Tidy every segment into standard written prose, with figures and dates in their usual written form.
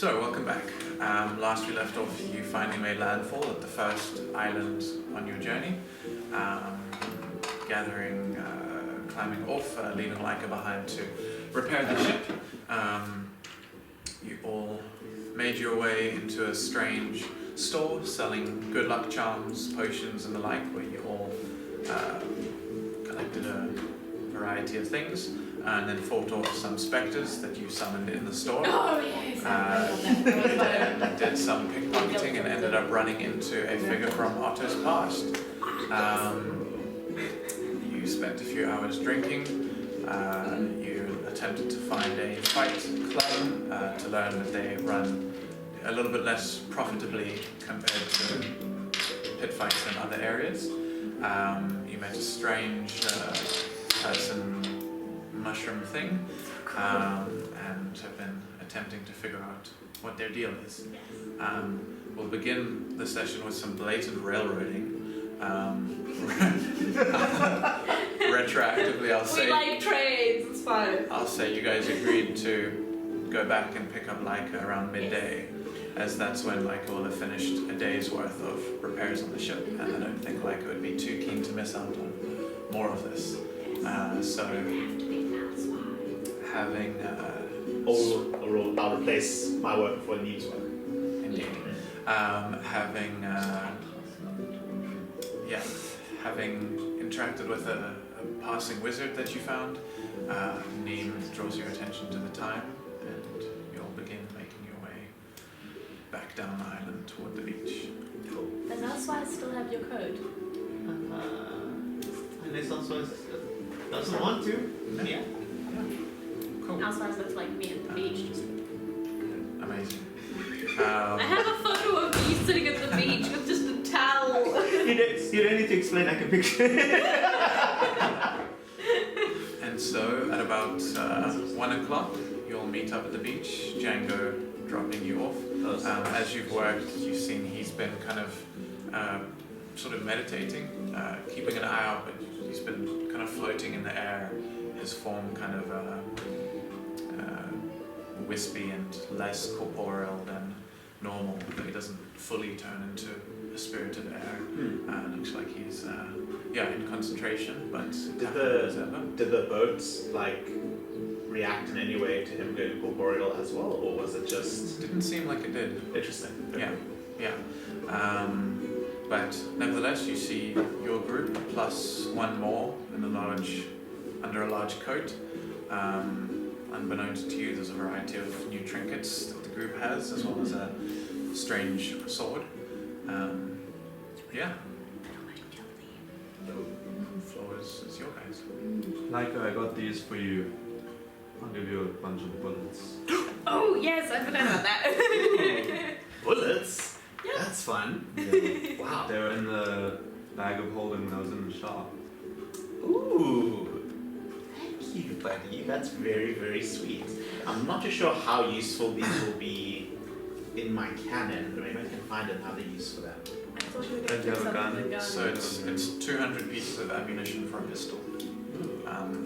So, welcome back. Last we left off, you finally made landfall at the first island on your journey, climbing off, leaving Laika behind to repair the ship. You all made your way into a strange store selling good luck charms, potions and the like, where you all collected a variety of things and then fought off some spectres that you summoned in the store. Oh, yeah, Did some pickpocketing and ended up running into a figure from Otto's past. You spent a few hours drinking. You attempted to find a fight club to learn that they run a little bit less profitably compared to pit fights in other areas. You met a strange person mushroom thing and have been attempting to figure out what their deal is. We'll begin the session with some blatant railroading. Retroactively, I'll say... We like trades, it's fine. I'll say you guys agreed to go back and pick up Laika around midday, as that's when Laika will have finished a day's worth of repairs on the ship, and I don't think Laika would be too keen to miss out on more of this. So, having... I'll replace my work for Neem's work. Indeed. Having interacted with a passing wizard that you found, Neem draws your attention to the time, and you'll begin making your way back down the island toward the beach. Cool. Does Elsewise still have your code? Unless Elsewise doesn't want to. Yeah. Cool. Elsewise looks like me at the beach. Just... Amazing. I have a photo of me sitting at the beach with just a towel. You don't need to explain, I can picture it. And so, at about 1 o'clock, you'll meet up at the beach, Django dropping you off. As you've worked, you've seen he's been kind of sort of meditating, keeping an eye out, but he's been kind of floating in the air, his form kind of wispy and less corporeal than normal, but he doesn't fully turn into a spirit of air. Looks like he's in concentration, but Did the boats react in any way to him going corporeal as well, or was it just... Didn't seem like it did. Interesting. Okay. Yeah. But nevertheless, you see your group plus one more under a large coat. Unbeknownst to you, there's a variety of new trinkets that the group has, as well as a strange sword. The floor is your guys. Laika, I got these for you. I'll give you a bunch of bullets. Oh yes, I forgot about that. Bullets? Yeah. That's fun. Yeah. Wow. They were in the bag of holding when I was in the shop. Ooh. Thank you, buddy. That's very, very sweet. I'm not too sure how useful these will be in my cannon, but maybe I can find another use for them. I thought you were Don't you have a gun? So it's 200 pieces of ammunition for a pistol,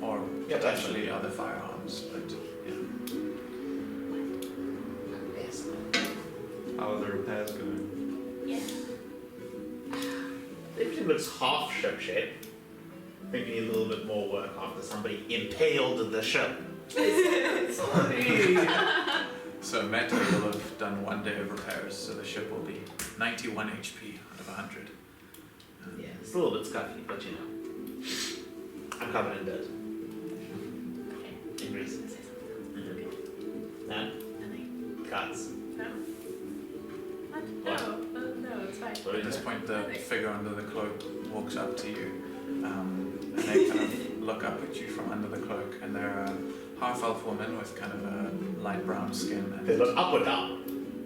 or Yeah, potentially other firearms, but yeah. Yes. How are the repairs going? Yeah. Everything looks half ship shape. I think we need a little bit more work after somebody impaled the ship. Sorry. So Meta will have done 1 day of repairs, so the ship will be 91 HP out of 100. Yeah, it's a little bit scuffy, but you know. I'm covered in dirt. Okay. In grease. Okay. And cuts. No. What? No, it's fine. At this point, the figure under the cloak walks up to you, and they kind of look up at you from under the cloak, and they're a half-elf woman with kind of a light brown skin. And They look up or down?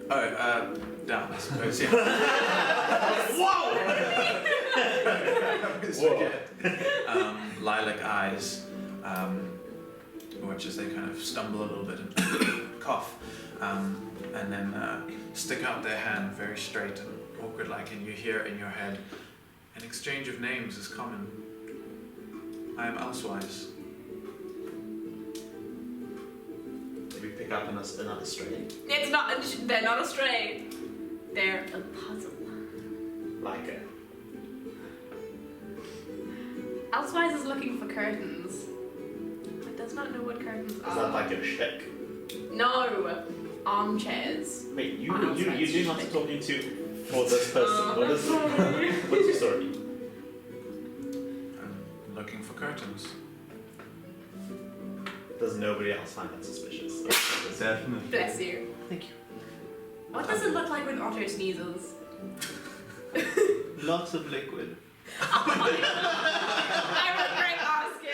Oh, down, I suppose, yeah. Whoa! Whoa. Lilac eyes, which as they kind of stumble a little bit and cough, and then stick out their hand very straight and awkward-like, and you hear in your head, an exchange of names is common. I am Elsewise. Maybe pick up another stray? It's not. They're not a stray. They're a puzzle. Laika. Elsewise is looking for curtains, but does not know what curtains Is are. that like your shtick? No, armchairs. Wait, you Oh, do that's not shtick. talking to for this person. What is sorry. what's your story? I'm looking for curtains. Does nobody else find that suspicious? Definitely. Bless you. Thank you. What does it look like when Otto sneezes? Lots of liquid. I regret asking.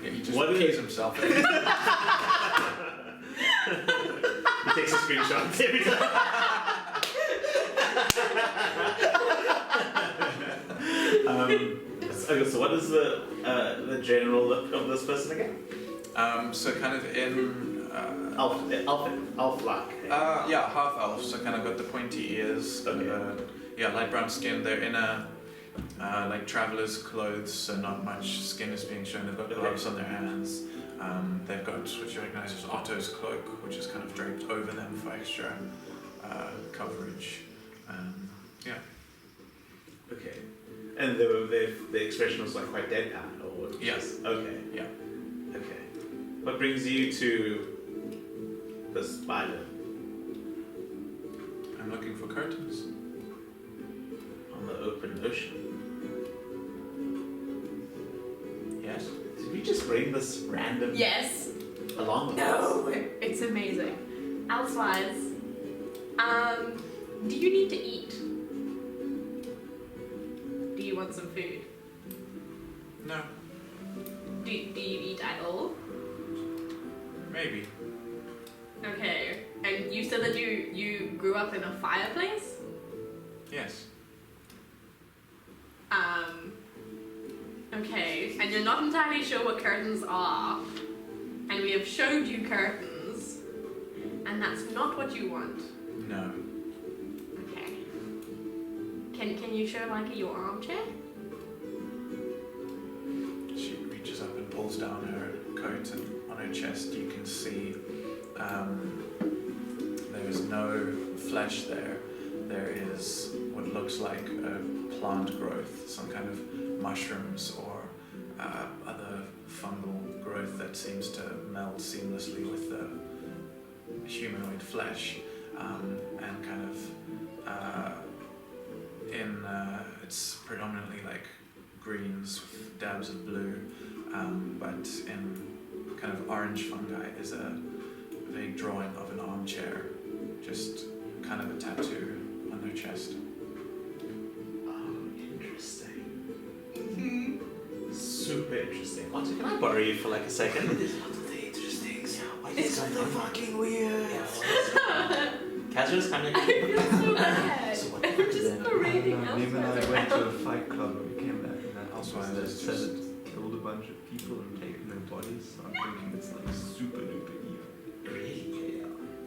Yeah, he just What is- pees himself. He takes a screenshot every time. Okay, so what is the general look of this person again? So kind of in Elf-like. yeah, half elf. So kind of got the pointy ears. Okay. Yeah, light brown skin. They're in a like traveler's clothes, so not much skin is being shown. They've got gloves on their hands. They've got what you recognize as Otto's cloak, which is kind of draped over them for extra coverage. Yeah. Okay. And the expression was like quite deadpan, or Yes. Okay. Yeah. Okay. What brings you to this island I'm looking for curtains. on the open ocean? Yes. Did we just bring this random Yes. along with us? No. It's amazing. Elsewise, do you need to eat? Do you want some food? No. Do you eat at all? Maybe. Okay. And you said that you grew up in a fireplace? Yes. Okay. And you're not entirely sure what curtains are. And we have showed you curtains. And that's not what you want. No. Okay. Can you show Laika your armchair? She reaches up and pulls down her coat, and on her chest you can see there is no flesh there. There is what looks like a plant growth, some kind of mushrooms or other fungal growth that seems to meld seamlessly with the humanoid flesh, and kind of it's predominantly like greens with dabs of blue, but in kind of orange fungi is a vague drawing of an armchair, just kind of a tattoo on their chest. Oh, interesting. Super interesting. Otto, can I borrow you for like a second? There's lots of interesting. Yeah, what It's is going so on? fucking weird. Casual's coming. I feel so bad. So what I'm just parading Neem and I Elsewise went to a around. fight club and we came back and that house Elsewise that is said just- it killed a bunch of people and taken their bodies. So I'm thinking it's like super duper evil. Really?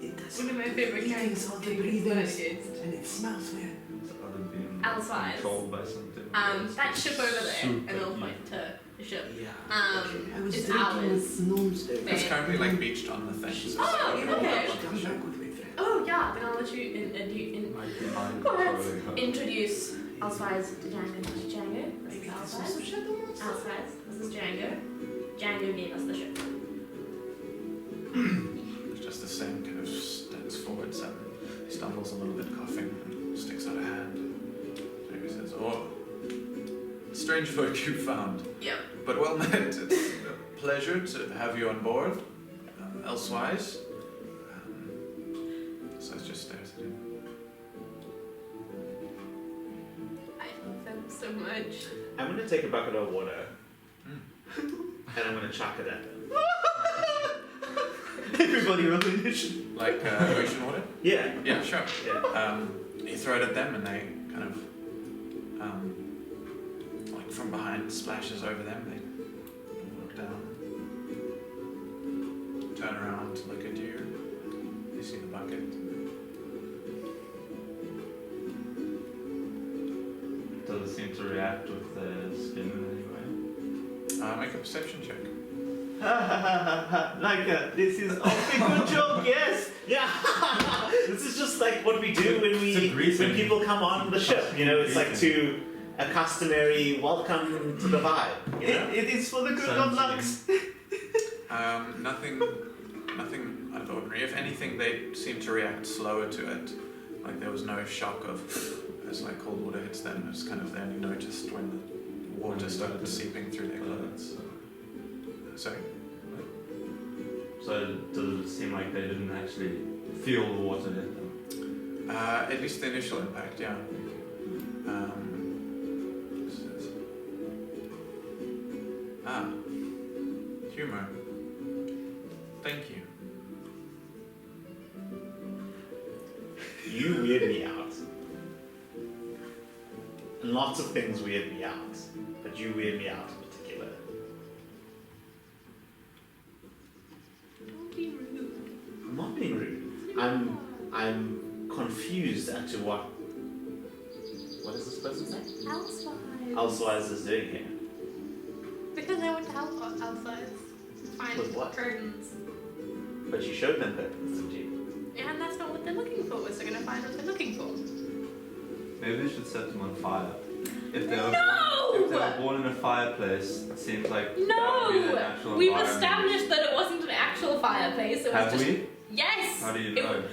It does. One of my favorite Feelings characters of the getting breathings. burnt against. And it smells weird. It's other being Elsewise. controlled by something. That ship over there, and Super they'll evil. point to the ship. Yeah. I was It's drinking ours. with gnomes there. Okay. It's currently like beached on the thing. So it's Oh, like okay. Come back with me, friend. Oh yeah, then I'll let you Might be mind Let's controlling her. introduce Elsewise to Django. This is Django. This Maybe is this Elsewise. is a shadow monster. Elsewise. This is Django. Django gave us the ship. It's just the same kind of steps forwards and he stumbles a little bit, coughing, and sticks out a hand. So he says, "Oh, strange folk you found, Yep. but well met. It's a pleasure to have you on board. Elsewise." So it just stares at him. I love them so much. I'm gonna take a bucket of water Mm. and I'm gonna chuck it at them. Everybody roll initiative. Like ocean water? Yeah. Yeah, sure. Yeah. You throw it at them and they kind of, like from behind, splashes over them. They look down, turn around to look at you. You see the bucket. Does it seem to react with the skin in any way? Make a perception check. Laika, this is a good joke, yes! Yeah, this is just like what we do when when people come on the ship. You know, it's like to a customary welcome to the vibe. You know? It is for the good of Lux. Nothing out of the ordinary. If anything, they seem to react slower to it. Like there was no shock of as like cold water hits them. It's kind of they only noticed when the water started seeping through their clothes. Sorry. So does it seem like they didn't actually feel the water hit them? At least the initial impact, yeah. Humor. Thank you. You weird me out. Lots of things weird me out, but you weird me out in particular. Don't be rude. I'm not being rude. I'm confused as to what is this person saying? Housewives. Housewives is doing here. Because I went to housewives. Find With what? curtains. But you showed them curtains, didn't you? Yeah, and that's not what they're looking for. So they're gonna find what they're looking for. Maybe we should set them on fire. If they were, No! if they were born in a fireplace, it seems like that would be No! the natural We've environment. established that it wasn't an actual fireplace. It was Have just. we? Yes! How do you It- know?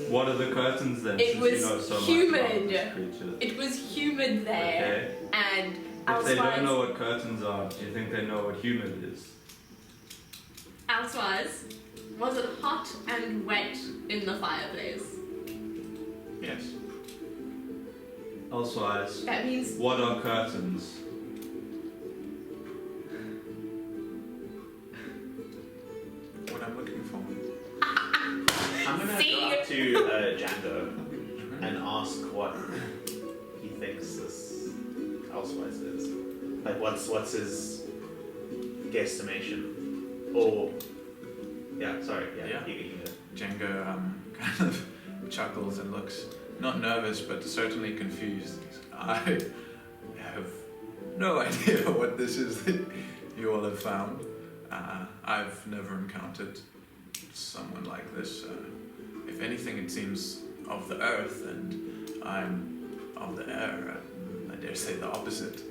What are the curtains then? It since was you know so humid. much about these creatures? It was humid there. Okay. And If housewives. they don't know what curtains are, do you think they know what humid is? Housewives. Was it hot and wet in the fireplace? Yes. Elsewise, That means. what are curtains? What I'm looking for. I'm gonna See? go up to Django and ask what he thinks this housewife is. Like, what's his guesstimation? Or yeah, sorry, yeah. Yeah. You go. Django kind of chuckles and looks not nervous but certainly confused. I have no idea what this is that you all have found. I've never encountered someone like this. If anything, it seems of the earth, and I'm of the air. I dare say the opposite.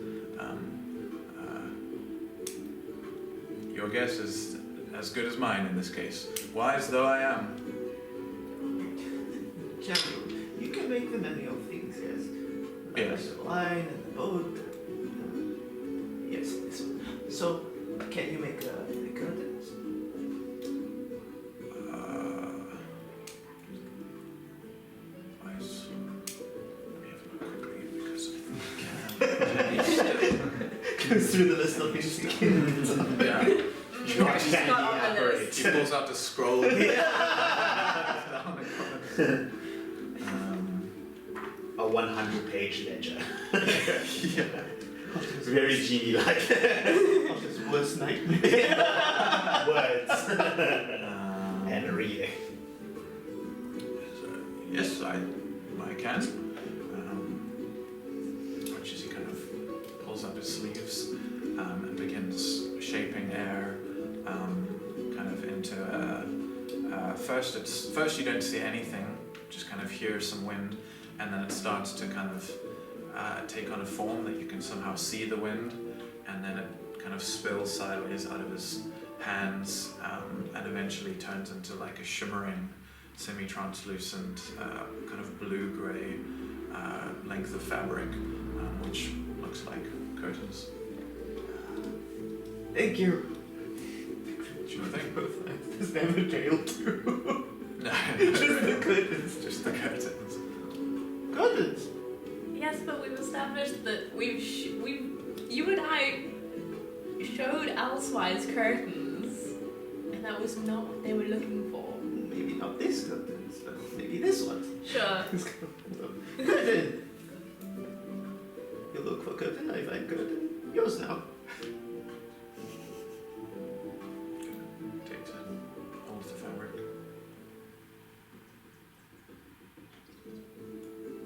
Your guess is as good as mine in this case. Wise though I am. Django, you can make them any of things, yes? Yes. The wine and the boat. Yes, this one. So, can you make the curtains? Wise. Let me have a look quickly because Goes through the list of things you can. yeah. It's not on the list. He pulls out a scroll. A 100-page ledger. Yeah. Very genie-like. Of his worst nightmare. Words. And reading. Yes, I can. Which is he kind of pulls up his sleeves and begins shaping air kind of into first you don't see anything, just kind of hear some wind, and then it starts to kind of take on a form that you can somehow see the wind, and then it kind of spills sideways out of his hands and eventually turns into like a shimmering, semi-translucent kind of blue-grey length of fabric, which looks like curtains. Thank you. Sure thing. This never jailed too. No, Just the curtains. just the curtains. Curtains. Yes, but we've established that you and I showed Elsewise curtains, and that was not what they were looking for. Maybe not this curtains, but maybe this one. Sure. Curtain. You look for curtain, I find curtain. Yours now. Takes it, holds the fabric.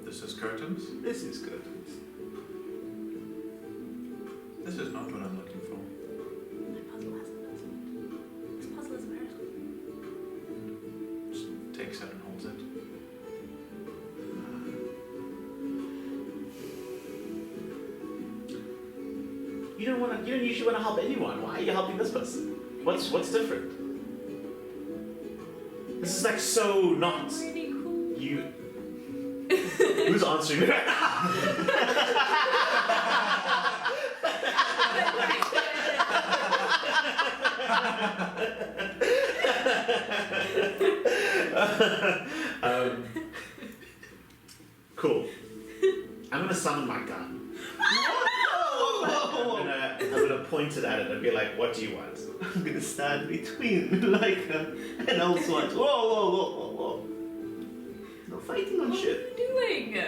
This is curtains. This is curtains. This is not what I'm looking for. It You don't usually want to help anyone. Why are you helping this person? What's different? This is like so not Really cool. you. Who's answering me right now? Cool. I'm gonna summon my gun. I'm gonna point it at it and be like, "What do you want?" I'm gonna stand between Laika and Elswise. Whoa. No fighting on What shit. are you doing?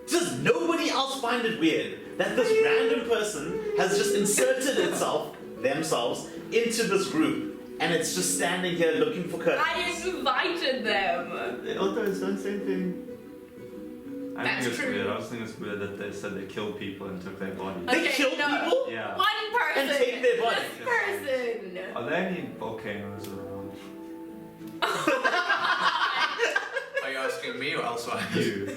Does nobody else find it weird that this random person has just inserted themselves into this group, and it's just standing here looking for curtains? I invited them. Otto has done the same thing. I That's think it's true. weird. I was thinking it's weird that they said they killed people and took their bodies. They Okay, kill no. people Yeah. One person. and take their body. This person. Are there any volcanoes around? Are you asking me or elsewhere? You.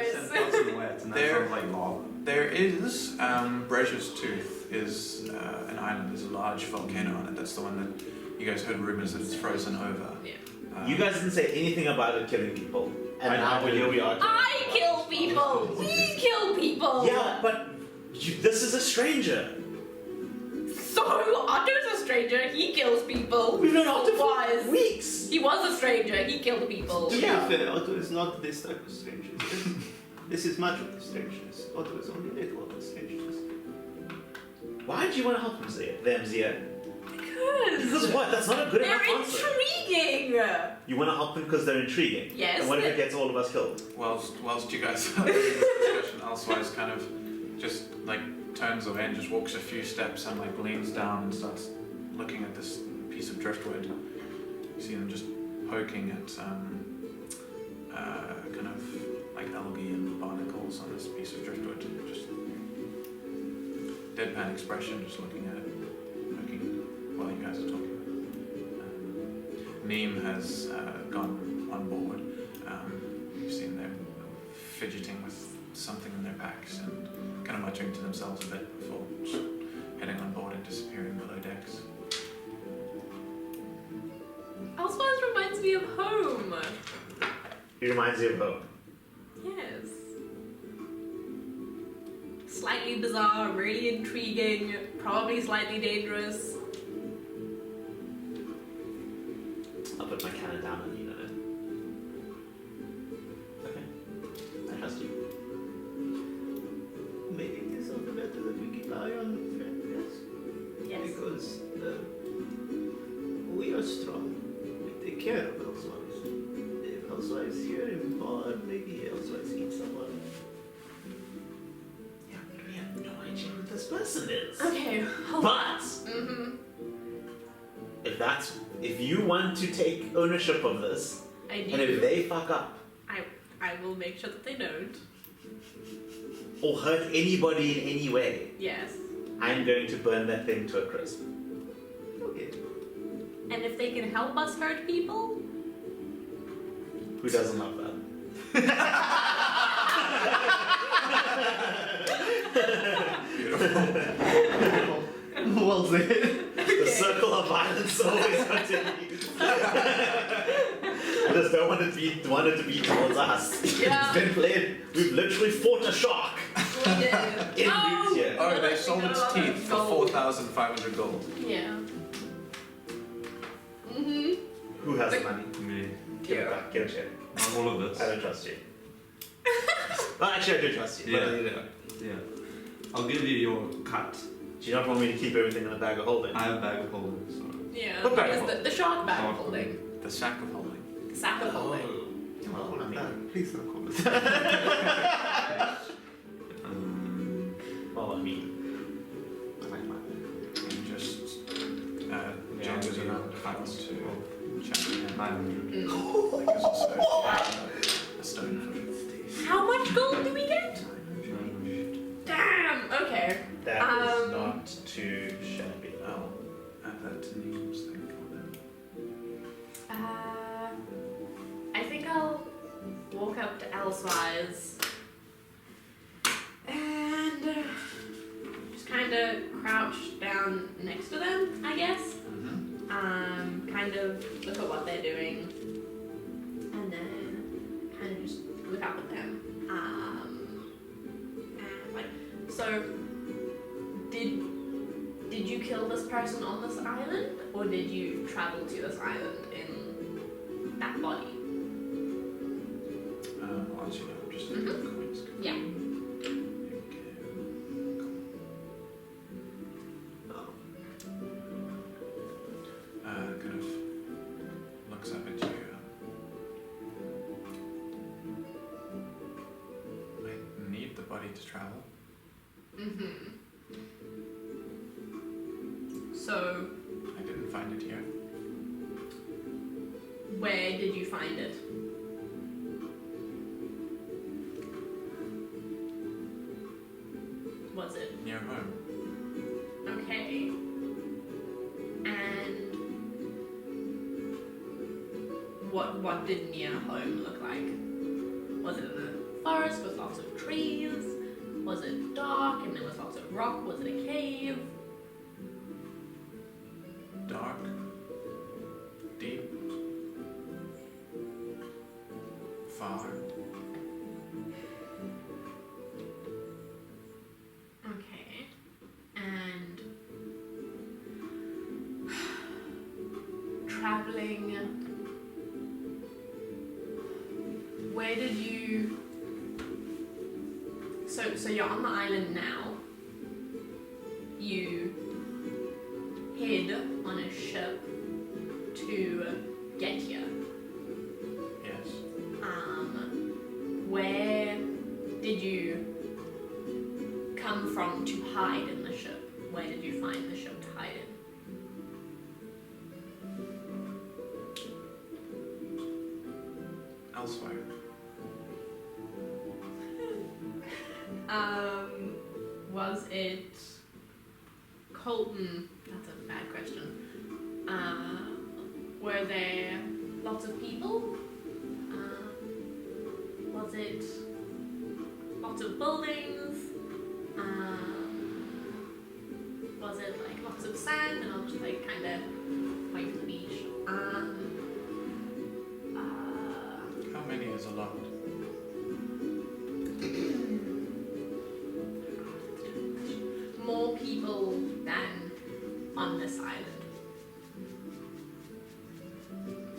That sounds like lava. There is Breasure's Tooth is an island. There's a large volcano on it. That's the one that you guys heard rumors that it's frozen over. Yeah. You guys didn't say anything about it killing people, and now here we are. I kill people. We kill people. Yeah, but this is a stranger. So Otto's a stranger. He kills people. We've known Otto for Wise. weeks. He was a stranger. He killed people. To Yeah. be fair, Otto is not this type of strangeness. This is magical strangeness. Otto is only little of the strangeness. Why do you want to help them, Zia? Because Because what? That's not a good enough they're answer. intriguing. You want to help them because they're intriguing. Yes. And what if it gets all of us killed? Whilst you guys are having this discussion, Elsewise kind of just like turns away and just walks a few steps and like leans down and starts looking at this piece of driftwood. You see them just poking at kind of like algae and barnacles on this piece of driftwood. Just deadpan expression, just looking at it, looking while you guys are talking. Neem has gone on board. You've seen them fidgeting with something in their packs and kind of muttering to themselves a bit before just heading on board and disappearing below decks. Elsewise reminds me of home. He reminds you of home. Yes. Slightly bizarre, really intriguing, probably slightly dangerous. I'll put my cannon down and lean on it. Okay. I trust you. Maybe it is also better that we keep an eye on friend, yes? Yes. Because we are strong. We take care of Elsewise. If Elsewise here in Bard, maybe Elsewise eats someone. Yeah, but we have no idea who this person is. Okay, hold on. But Mm-hmm. if you want to take ownership of this, I do. and if they fuck up I will make sure that they don't. or hurt anybody in any way, Yes. I'm going to burn that thing to a crisp. Okay. And if they can help us hurt people, Who doesn't love that? Well said. The circle of violence always continues. I just don't want it to be towards us. Yeah. It's been played. We've literally fought a shark. yeah. In Lucia. Oh, they sold its teeth for 4,500 gold. Yeah. Mm-hmm. Who has the money? Me. Give it back. Give it here. Not all of I this. don't trust you. Well, actually, I do trust you. Yeah. But, you know, Yeah. I'll give you your cut. do you not want me to keep everything in a bag of holding? I have a bag of holding, so. Yeah. What bag of Because the shark bag Shark holding. The sack of holding. The sack of holding. Well, I mean, Please don't comment. well, I mean, I like my And just jumps around the front to check again. 900. Mm. Like there's also a stone for it. How much gold do we get? 900. Damn. Okay. That is not too shabby. I'll add that to Neem's thing. I think I'll walk up to Elsewise kind of crouch down next to them, I guess. Mm-hmm. Kind of look at what they're doing, and then kind of just look up at them. And like, so did you kill this person on this island, or did you travel to this island in that body? I'll let you know. I'm just looking at the coins. Yeah. Kind of looks up at you. I need the body to travel. So, I didn't find it here. where did you find it? Was it Near home. okay? And what did near home look like? Was it in a forest with lots of trees? Was it dark and there was lots of rock? Was it a cave? Dark. Deep. Far. Okay. And traveling, where did you, so you're on the island now. You hid on a ship to get here. Yes. Where did you come from to hide in the ship? Where did you find the ship to hide in? Elsewhere. Was it Colton? That's a bad question. Were there lots of people? Was it lots of buildings? Was it like lots of sand? And I'll just like kind of point to the beach. How many is a lot? More people than on this island.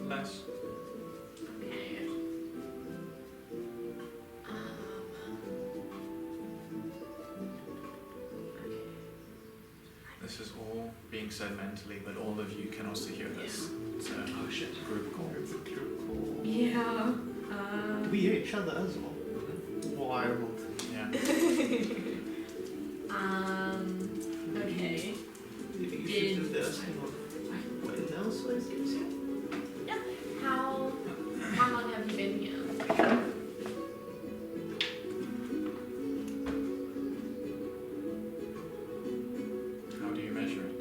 Less. Okay. This is all being said mentally, but all of you can also hear this. It's a group call. It's a group call. Yeah. Do we hear each other as well? Wild. Yeah. Okay. Do you think you should do this? Hang on. What else was it? Yeah. How long have you been here? How do you measure it?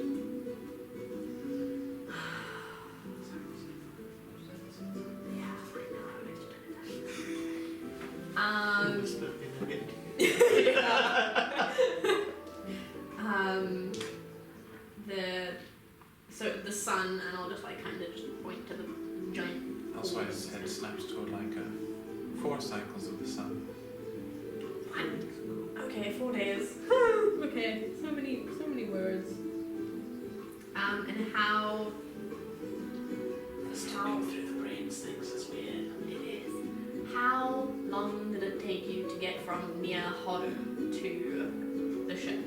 The sun, and I'll just like kind of just point to the giant. Elsewhere's head snaps toward Laika. 4 cycles of the sun. Okay, 4 days. Okay, so many words. And how? How through the brains things is weird. it is. How long did it take you to get from near home to the ship?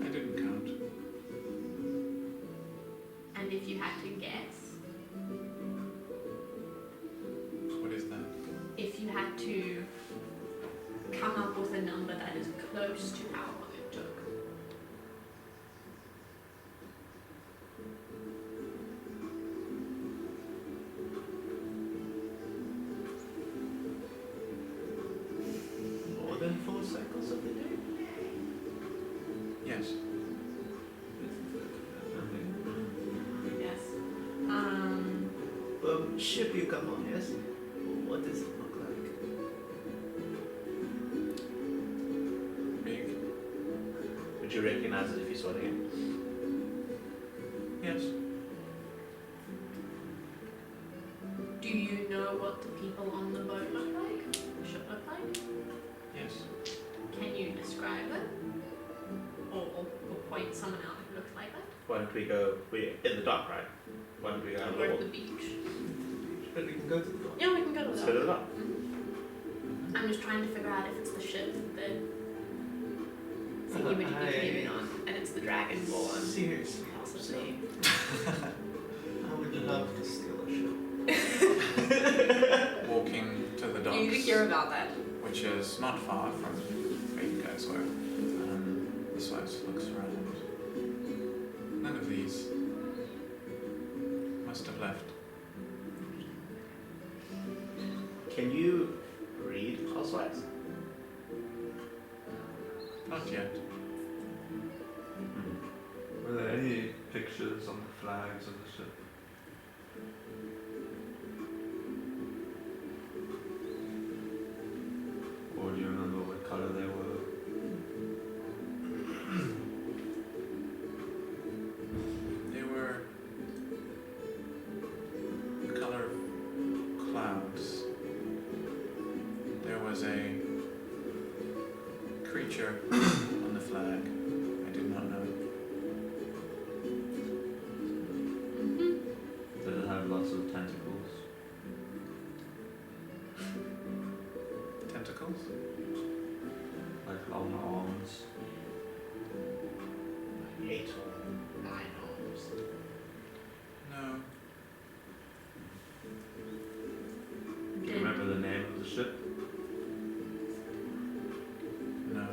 I didn't count. And if you had to guess, What is that? if you had to come up with a number that is close to how long it took. More than 4 cycles of the day? Yes. Yes. Ship you come on, yes? What does it look like? Would you recognize it if you saw it again? Yes. Do you know what the people on the boat look like? Should look like? Yes. Can you describe it? Or point someone out who looks like that? Why don't we go? We're in the dock, right? Why don't we go have a Or at walk? the beach? But we can go to the dock. Yeah, we can go to Let's that. go to the dock. I'm just trying to figure out if it's the ship that Thingy would be clearing on, and it's the Dragonborn. Seriously. Possibly. I would love to steal a ship. Walking to the docks, You need to hear about that. which is not far from where you guys were. This place looks around. None of these must have left. Can you read Osweiss? Not yet. Were there any pictures on the flags of the ship? Or do you remember what color they were? They were the color of clouds. There was a creature on the flag. I did not know. Did it have lots of tentacles? Tentacles? Like long arms? 8 or 9 arms. No. Do you remember the name of the ship? No.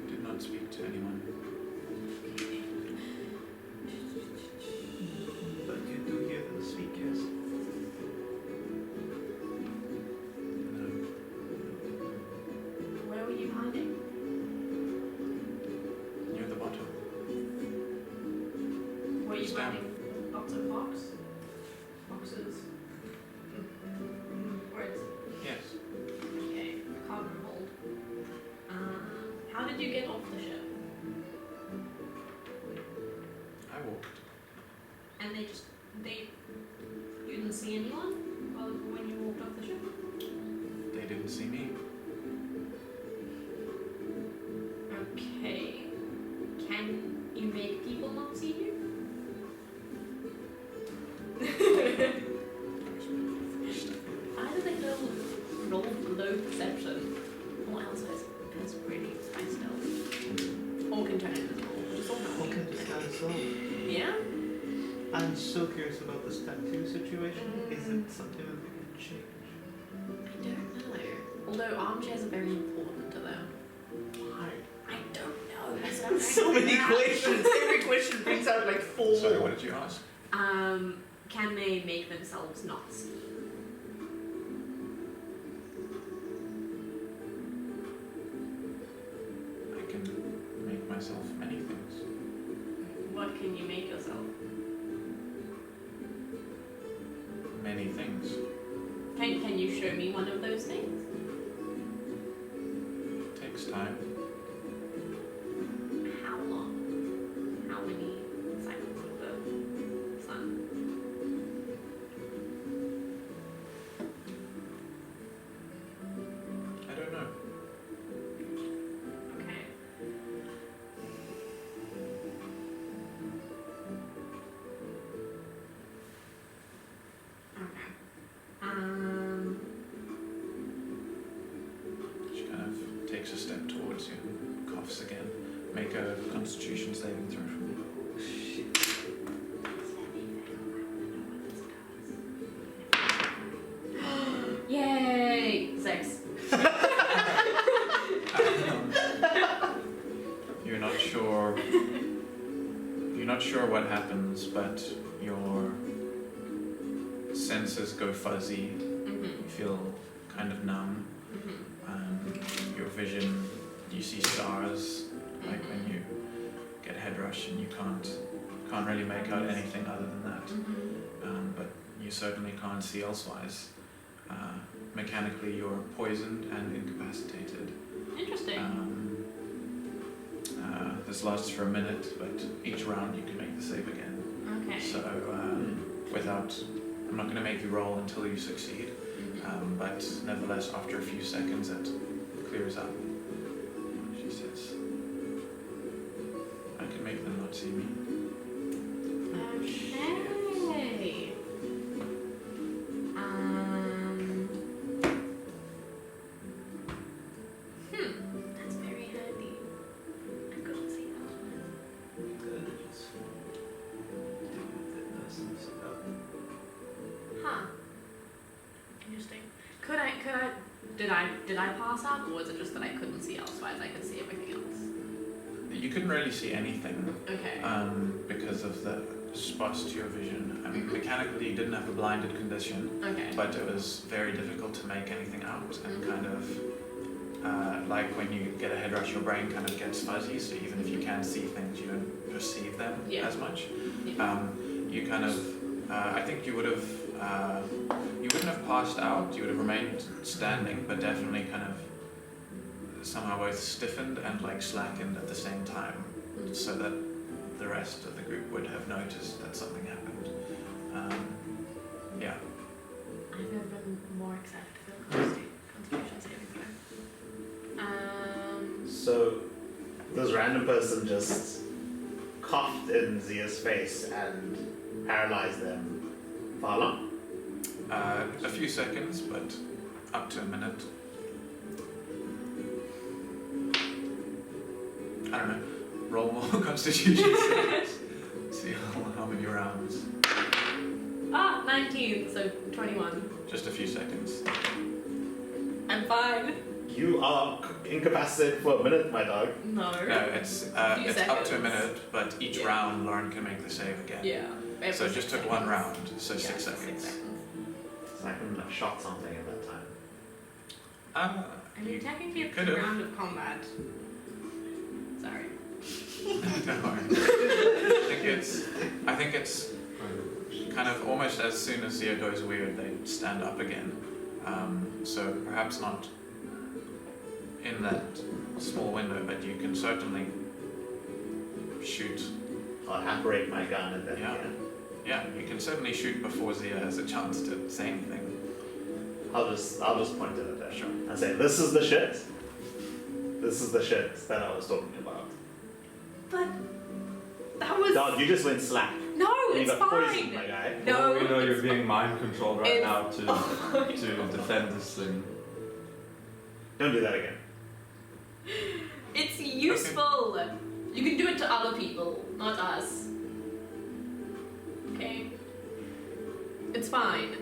Did not speak to anyone. But you do hear them speak, yes? No. Where were you hiding? Near the bottom. Were you Stamp. hiding lots of boxes? Words. Yes. Okay, cargo hold. How did you get off the ship? I walked. And you didn't see anyone when you walked off the ship? They didn't see me. Okay. Can you make people not see you? Either they roll low perception, or else it's really high stealth. Or can turn invisible, which is all What can this guy solve? Yeah? I'm so curious about this tattoo situation. Is it something that we can change? I don't know. Although armchairs are very important to them. Why? I don't know. That's what I'm So trying to many figure out. questions. Every question brings out like 4. Sorry, what did you ask? Can they make themselves not see? I can make myself many things. What can you make yourself? Many things. Can you show me one of those things? Takes time. How long? How many cycles of the sun? I don't know. Okay. Okay. She kind of takes a step towards you and coughs again. Make a constitution saving throw from me. Yay! 6. You're not sure. You're not sure what happens, but your senses go fuzzy. Mm-hmm. You feel kind of numb. Mm-hmm. Your vision, you see stars, like when you get head rush and you can't really make out anything other than that. Mm-hmm. But you certainly can't see elsewise. Mechanically, you're poisoned and incapacitated. Interesting. This lasts for a minute, but each round you can make the save again. Okay. So, I'm not going to make you roll until you succeed, but nevertheless, after a few seconds, it clears up. She says, I can make them not see me. Okay. That's very handy. I couldn't see that. Huh. Interesting. Did I pass out, or was it just that I couldn't see elsewise? I could see everything else. You couldn't really see anything Okay. because of the spots to your vision. I mean, mechanically, you didn't have a blinded condition, Okay. but it was very difficult to make anything out, and kind of like when you get a head rush, your brain kind of gets fuzzy, so even if you can see things, you don't perceive them as much. Yeah. You kind of, I think you wouldn't have passed out, you would have remained standing, but definitely kind of somehow both stiffened and like slackened at the same time, so that the rest of the group would have noticed that something happened. Yeah. I've never been more excited to feel constitution saving throw. So, this random person just coughed in Zia's face and paralyzed them. For how long? A few seconds, but up to a minute. I don't know. Roll more constitution saves. See how many rounds. 19, so 21. Just a few seconds. I'm fine. You are incapacitated for a minute, my dog. No. No, it's up to a seconds. minute, but each round Lauren can make the save again. Yeah. So it just took one round, so 6 seconds. So I couldn't have shot something at that time. I mean, technically it's a could've. round of combat. Sorry. Don't worry. I think it's kind of almost as soon as Zia goes weird, they stand up again. So perhaps not in that small window, but you can certainly shoot. I'll apparate my gun and then Yeah, you can certainly shoot before Zia has a chance to say anything. I'll just point it at her. Sure. And say, this is the shit. This is the shit that I was talking about. But that was. Dog, you just went slack. No, You it's got poisoned, fine. my guy. No. Well, you know you're it's being mind controlled right It's- now to defend this thing. Don't do that again. It's useful. You can do it to other people, not us. Okay? It's fine.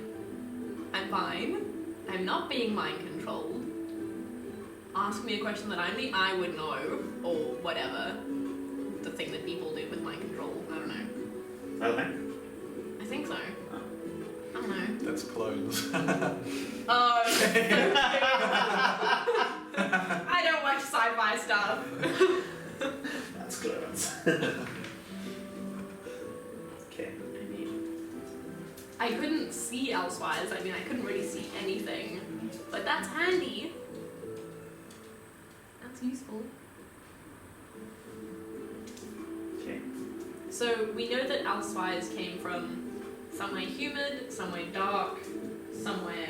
I'm fine. I'm not being mind controlled. Ask me a question that only I would know, or whatever. The thing that people do with mind control. I don't know. Okay. I think so. I don't know. That's clones. Oh. I don't watch sci-fi stuff. That's clearance. Okay. I couldn't see elsewise. I mean, I couldn't really see anything. But that's handy. That's useful. Okay. So we know that elsewise came from somewhere humid, somewhere dark, somewhere,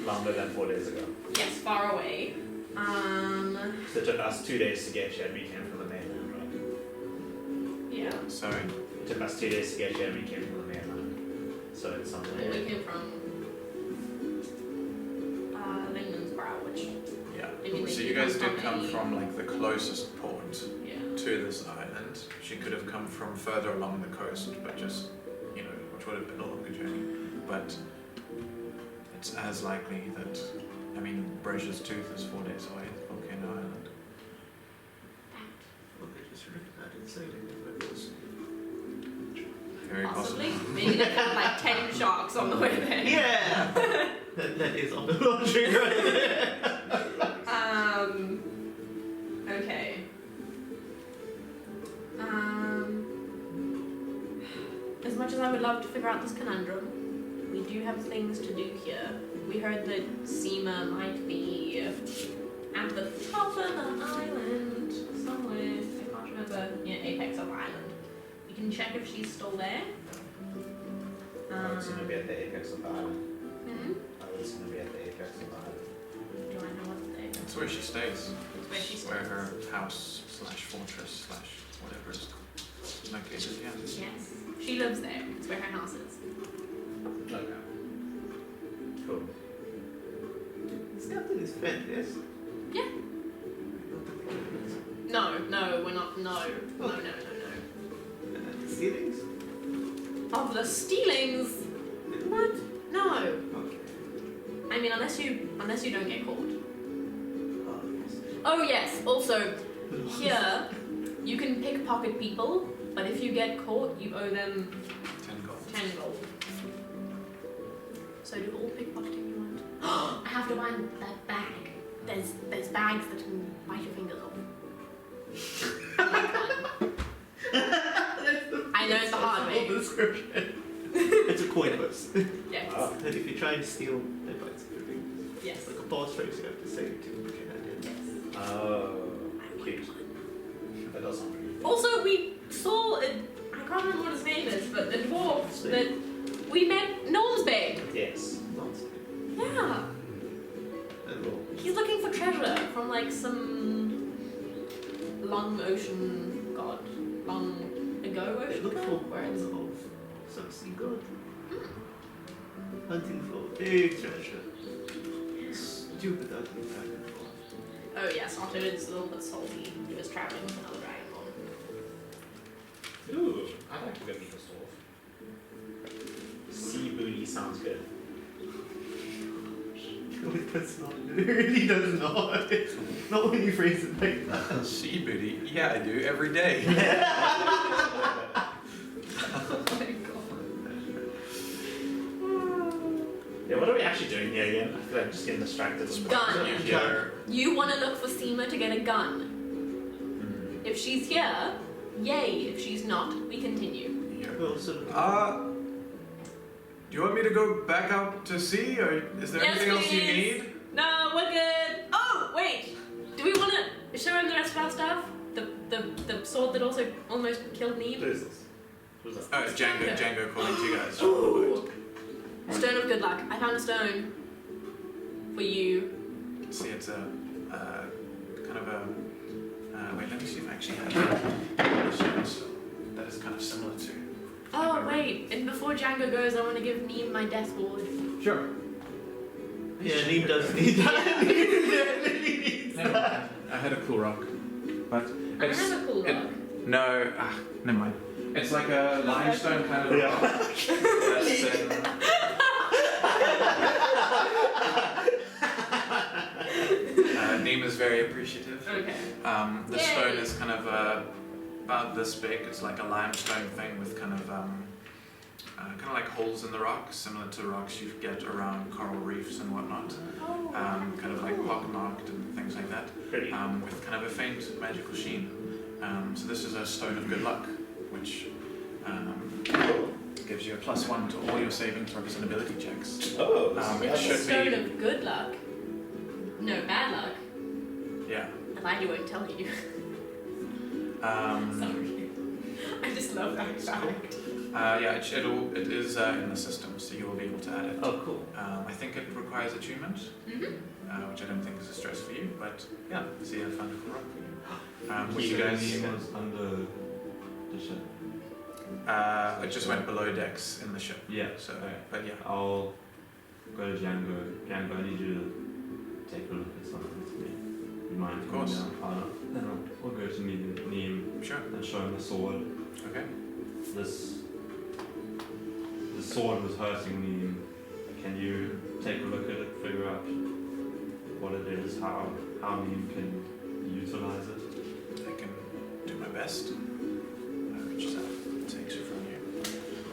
Longer than 4 days ago. yes, far away. So it took us 2 days to get here and we came from the mainland, right? Yeah. Sorry. It took us 2 days to get here and we came from the mainland. So it's And somewhere. we came from Lingman's Brow, which, Yeah. I mean, So they you could guys come did from come any- from like the closest port yeah. to this island. She could have come from further along the coast, but just, which would have been a longer journey. But it's as likely that, Brocia's Tooth is 4 days away, Volcano Island. Very Possibly. possible. Maybe they had like 10 sharks on the way there. Yeah! that is on the laundry right there. Okay. As much as I would love to figure out this conundrum, we do have things to do here. We heard that Cima might be at the top of the if she's still there. Oh, it's gonna be at the apex of the island. Hmm? Oh, it's gonna be at the apex of the island. Do I know what's there? That's where she stays. It's where she It's stays. where her house slash fortress slash whatever it's located, yeah. Yes. She lives there. It's where her house is. Okay. Cool. This captain is fed, yes? Yeah. No, we're not. No. Stealings? Of the stealings? What? No. Okay. I mean, unless you don't get caught. Oh, yes. Oh yes. Also, here you can pickpocket people, but if you get caught, you owe them 10 gold. 10 gold. So do all pickpocketing you want. I have to find that bag. There's bags that can bite your fingers off. I know it's the hard way. Description. It's a coin purse. Yes. And if you try and steal, it bites your fingers. Yes. It's like a boss race, you have to save to get that in. Yes. Oh, cute. That does sound pretty good. Also, we saw I can't remember what his name is, but the dwarf that we met Norm's bag. Yes. Nonsense. Yeah. Hello. He's looking for treasure from like some long ocean god. Long ago They ocean look god? for Where it's of some sea god. Hunting for big treasure. Stupid ugly dragon form. Oh yes, Otto is a little bit salty. He was traveling with another dragonborn. Ooh, I'd like to go meet this dwarf. Sea booty sounds good. That's not. It really does not. Not when you phrase it like that. Sea booty? Yeah, I do every day. Oh my Yeah, what are we actually doing here again? I feel like I'm just getting distracted. Gun. Yeah. You want to look for Cima to get a gun. Mm. If she's here, yay. If she's not, we continue. Well, sort of. Do you want me to go back out to sea, or is there Yes, anything else you please. need? No, we're good. Oh, wait. Do we want to show him the rest of our stuff? The sword that also almost killed Neem? What is this? What is that? Oh, it's Django calling to you guys. Ooh. Stone of good luck. I found a stone for you. You can see it's a kind of a. Wait, let me see if I actually have stones that is kind of similar to. Oh, wait. And before Django goes, I want to give Neem my death ward. Sure. Yeah, Neem does need that. Neem definitely needs Never that. mind. I had a cool rock, but I it's have a cool rock. no. Never mind. It's like a limestone kind of rock. Neem is very appreciative. Okay. The Yay. stone is kind of about this big. It's like a limestone thing with kind of like holes in the rock, similar to rocks you get around coral reefs and whatnot. Oh, Kind of like pockmarked and things like that. Pretty. With kind of a faint magical sheen. So this is a stone of good luck, which gives you a +1 to all your saving throws and ability checks. Oh, It it's a should stone be. of good luck. No, bad luck. Yeah. Elijah won't tell you. Sorry. I just love that fact. Yeah, it is in the system, so you will be able to add it. Oh, cool. I think it requires attunement, Mm-hmm. which I don't think is a stress for you, but yeah, see, I found a cool rock for you. What You guys, was under the ship? it just went below decks in the ship. Yeah. So, Okay. but yeah. I'll go to Django. Django, I need you to take a look at something to me. You mind? Of course. Then we'll go to meet Neem Sure. and show him the sword. Okay. This sword was hurting Neem. Can you take a look at it, figure out what it is, how Neem can utilize it? I can do my best. Which is takes it from you.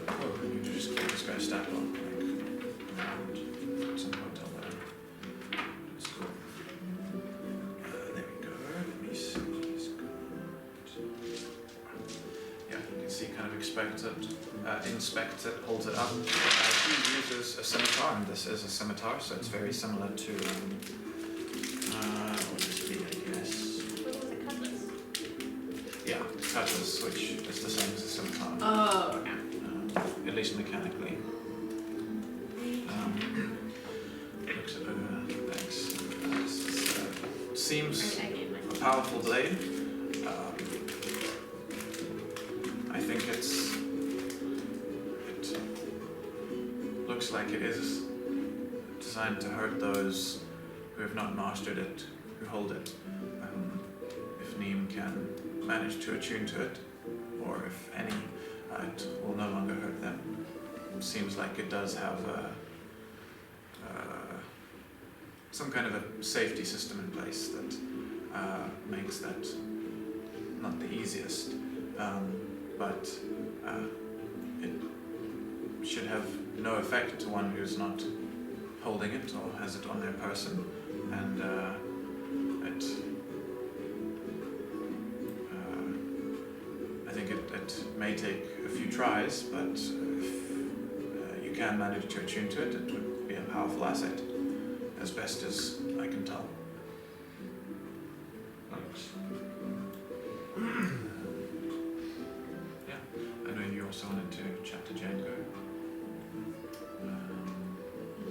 Oh, and you just this guy stack on like around some hotel there. That's cool. There we go. Let me see. He's got. Yeah, you can see kind of inspect it, holds it up. He uses a scimitar, and this is a scimitar, so it's very similar to. What would this be, I guess? What was it, cutlass? Yeah, cutters, which is the same as a scimitar. Oh, okay. At least mechanically. Looks it over. Thanks. Seems I gave a myself. powerful blade. I think it looks like it is designed to hurt those who have not mastered it, who hold it. If Neem can manage to attune to it, or if any, it will no longer hurt them. Seems like it does have some kind of a safety system in place that makes that not the easiest, but it should have no effect to one who's not holding it or has it on their person, and I think it may take a few tries, but if you can manage to attune to it, it would be a powerful asset, as best as I can tell. Thanks. I know you also wanted to chat to Django.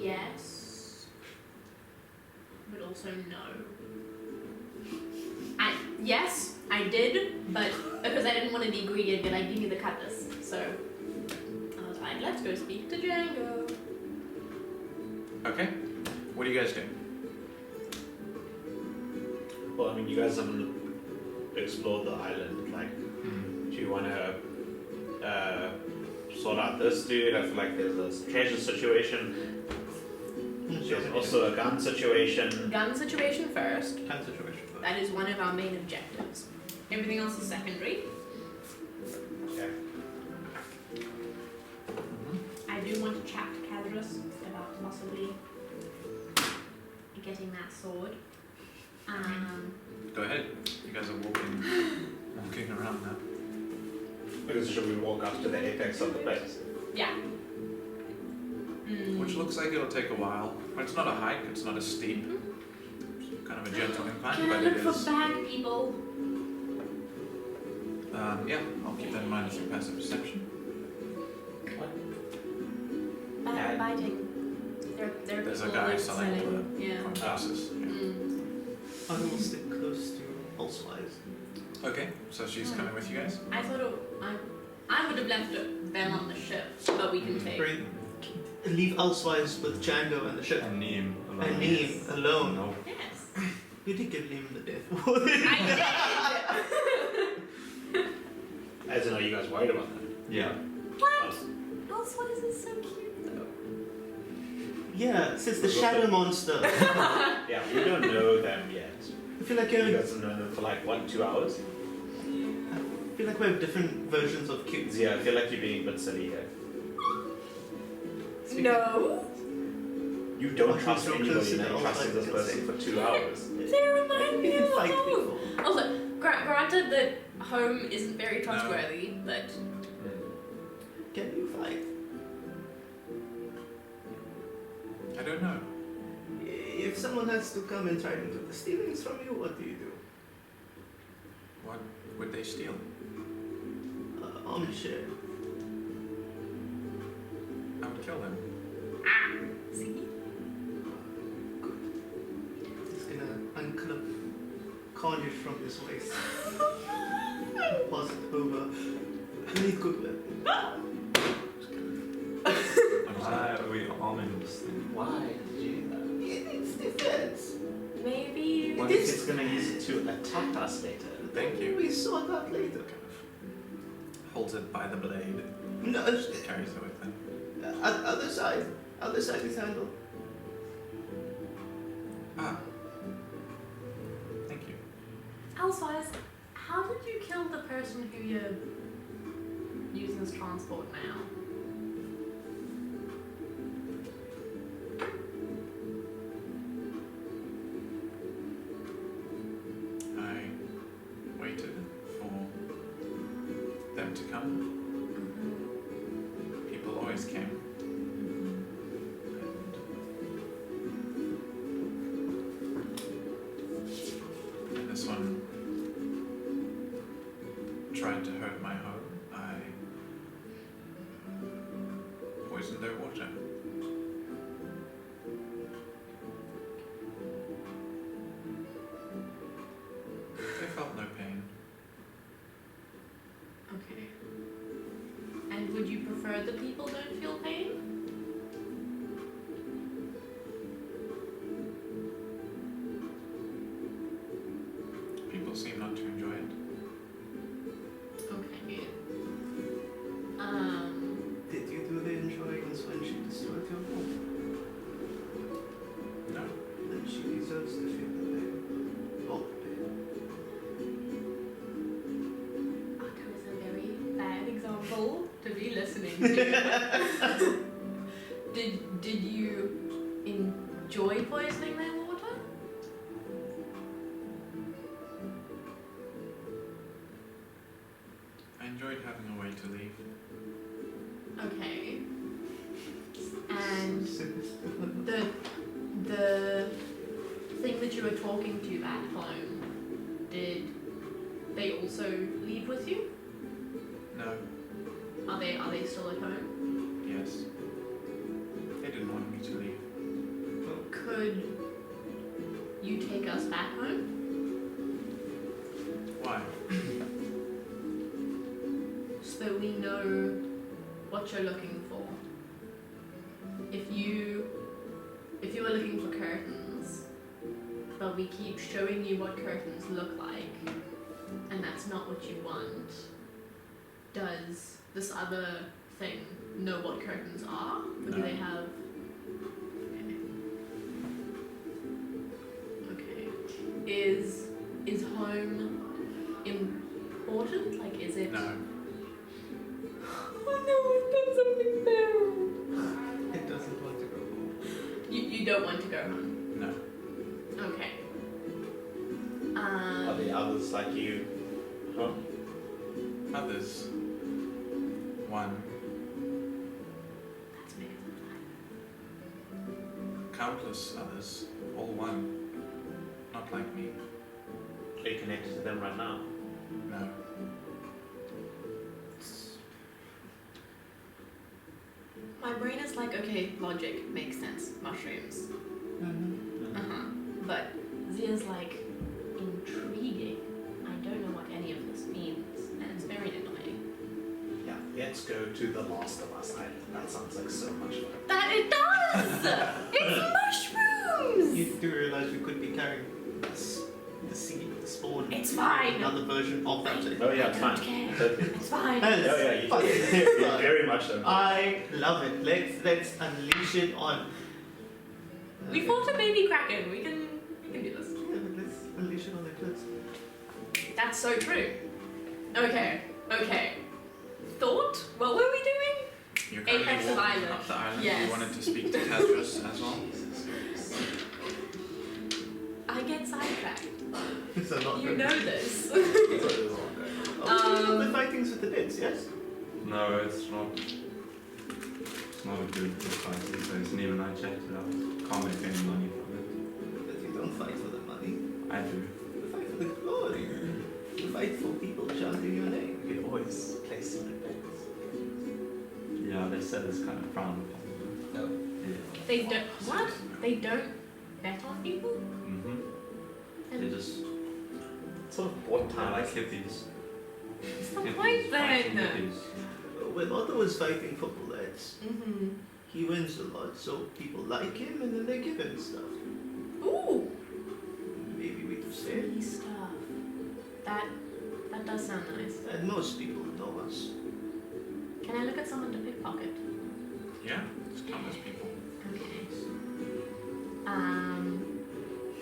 Yes. But also no. Yes, I did, but because I didn't want to be greedy and be like, give me the cutlass. So I was like, let's go speak to Django. Okay, what do you guys do? Well, I mean, you guys haven't explored the island. Like, do you want to sort out this dude? I feel like there's a treasure situation. There's also a gun situation. Gun situation first. Gun situation first. That is one of our main objectives. Everything else is secondary. Okay. I do want to chat to Cadrus about possibly getting that sword. Go ahead. You guys are walking around now. Because should we walk up to the apex of the place? Yeah. Which looks like it'll take a while. It's not a hike, it's not a steep. It's kind of a gentle incline, Can but I it look is. for bad people? Yeah, I'll keep that in mind as your passive perception. Bad biting. They're There's a people guy like selling yeah. glasses. Yeah. I will stick close to Pulsewise. Okay, so she's coming with you guys? I thought I would have left them on the ship, but we can take. Bring, leave Elsewise with Django and the ship. And Neem alone. And Neem alone. No. Yes. You did give Neem the death. I did. As in, are you guys worried about that? Yeah. What? Elsewise is so cute though. Yeah, since the shadow monster. Yeah, we don't know them yet. I feel like You guys have known them for like, what, 2 hours? I feel like we have different versions of cute. Yeah, I feel like you're being a bit silly here. No. You don't Oh, trust so anybody close and to then the trusting this outside person for 2 hours. They remind me of Fight home. people. Also, granted that home isn't very trustworthy, but Can you fight? I don't know. If someone has to come and try to do the stealings from you, what do you do? What would they steal? Omniscient. I would kill them. see? He's gonna unclip carnage from his waist. Pass it over. Really good weapon. Why are we arming this thing? Why did you do that? It's defense. Maybe. What if it's going to use it to attack us later? Thank you. We saw that later. Kind of holds it by the blade, No, carries it with them. other side. Other side is handled. Ah. Thank you. Elsewise, how did you kill the person who you're using as transport now? I waited for them to come. People always came. And this one tried know that people don't feel pain? People seem not to enjoy it. Okay. Did you do the enjoying when she destroyed your home? No. Then she deserves to feel the pain. All the pain. That was a very bad example to be listening to. Did you enjoy poisoning their water? I enjoyed having a way to leave. Okay. And the thing that you were talking to at home, did they also leave with you? No. Are they still at home? Yes. They didn't want me to leave. Could you take us back home? Why? So that we know what you're looking for. If you were looking for curtains, but we keep showing you what curtains look like, and that's not what you want, does this other thing know what curtains are? Or do No. they have... Okay. Is home important? Like, is it... No. Oh no, I've done something bad. It doesn't want to go home. You don't want to go home? No. Okay. Are the others like you? Huh? Others. One. That's bigger than Countless others. All one. Not like me. Are you connected to them right now? No. My brain is like, okay, logic, makes sense, mushrooms. Uh-huh. But Zia's like, intriguing. I don't know what any of this means, and it's very annoying. Yeah, let's go to the Last of Us Island. That sounds like so much fun. That it does! It's mushrooms! You do realize we could be carrying the seed, the spawn. It's fine. Another version of that thing. Oh yeah, it's I don't fine. care. It's fine. Oh yeah, you very much so. I love it. Let's unleash it on. We fought a baby kraken. We can do this. Yeah, but let's unleash it on the cliffs. That's so true. Okay. Thought? What were we doing? You're currently Apex of walking Island. up the island. Yes. You wanted to speak to Tedros as well. I get sidetracked. So not You good. know this. Oh, the fightings with the bits, yes? No, it's not. It's not a good fight these days. Neem and I checked it out. Can't make any money from it. But you don't fight for the money. I do. You fight for the glory. You fight for people chanting your name. You can always play secret bets. Yeah, they said it's kind of frowned upon. No. Yeah. They don't. What? They don't bet on people? Mm-hmm. They just Sort of what they're time like hippies. What's the Hippies point fighting then? hippies. When Otto was fighting for bullets, Mm-hmm. he wins a lot, so people like him and then they give him stuff. Ooh. Maybe we could say. Free stuff. That does sound nice. And most people know us. Can I look at someone to pickpocket? Yeah, it's countless people. Okay.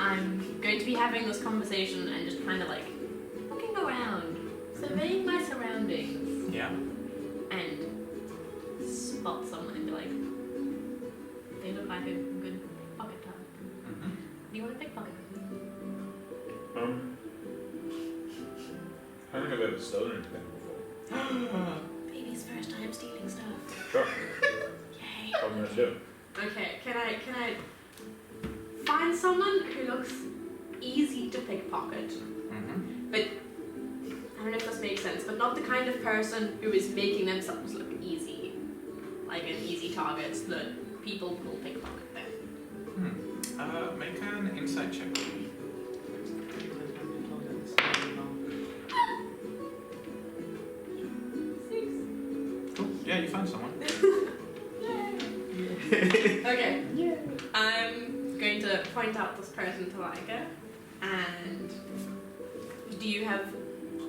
I'm going to be having this conversation and just kind of like looking around, surveying my surroundings, Yeah. and spot someone and be like, they look like a good pocket type. Mm-hmm. Do you want to pickpocket with me? I don't think I've ever stolen anything before. Baby's first time stealing stuff. Sure. Yay. What am I gonna do? Okay, can I find someone who looks easy to pickpocket? Mm-hmm. But I don't know if this makes sense, but not the kind of person who is making themselves look easy. Like an easy target that people will pickpocket them. Make an insight check. Yeah, you found someone. Okay. Yeah. I'm going to point out this person to Laika, and do you have?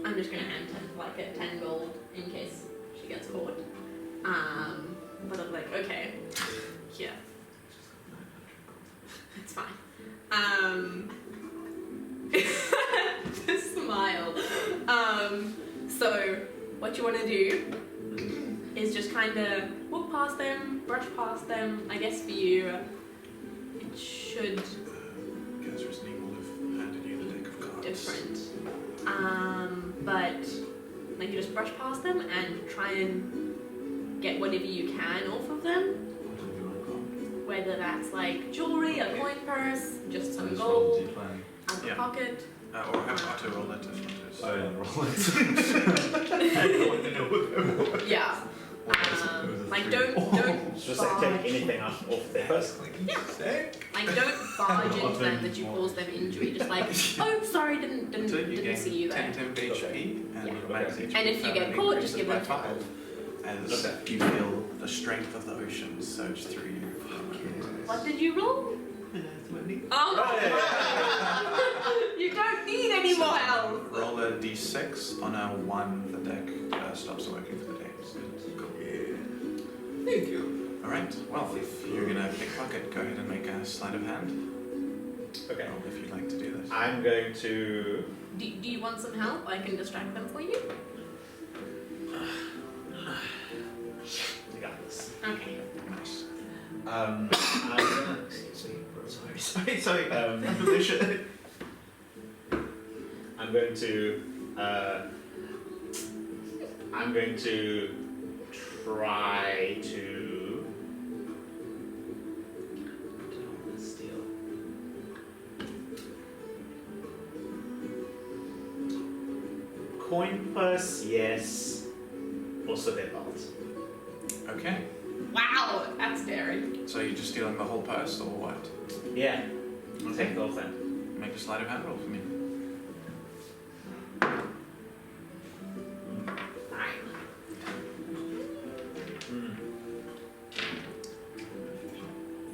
I'm just going to hand Laika 10 gold in case she gets caught. But I'm like, okay, yeah, it's fine. Just smile. So what you want to do is just kind of walk past them, brush past them. I guess for you, it should Gazer's Neem will have handed you the deck of cards. different. But like you just brush past them and try and get whatever you can off of them. What have you got? Whether that's like jewelry, a coin purse, just So some this gold one's playing. out the Yeah. pocket. Or have Otto roll it if not. Oh yeah, roll it. I don't want to know what they want. Yeah. Like don't Just like take anything off their person. like don't barge into them that you cause them injury. Just like, oh sorry, didn't Until you see gain you there. 10 HP and Yeah. your max HP And if you get caught, just give them 5 as you feel the strength of the ocean surge through you. What did you roll? Anatomy. Oh you don't need any more health. Roll a d6 on a 1, the deck stops working for the day. Thank you. Alright, well, if you're gonna pickpocket, go ahead and make a sleight of hand. Okay. Roll if you'd like to do this. I'm going to. Do you want some help? I can distract them for you. I got this. Okay. Nice. I'm gonna. Excuse me. Sorry. Ambition. I'm going to. I'm going to try to. Steal. Coin purse, yes. Also their belt. Okay, Wow, that's daring. so you're just stealing the whole purse or what? Yeah. I'll take the whole thing. Make a sleight of hand roll for me. 9.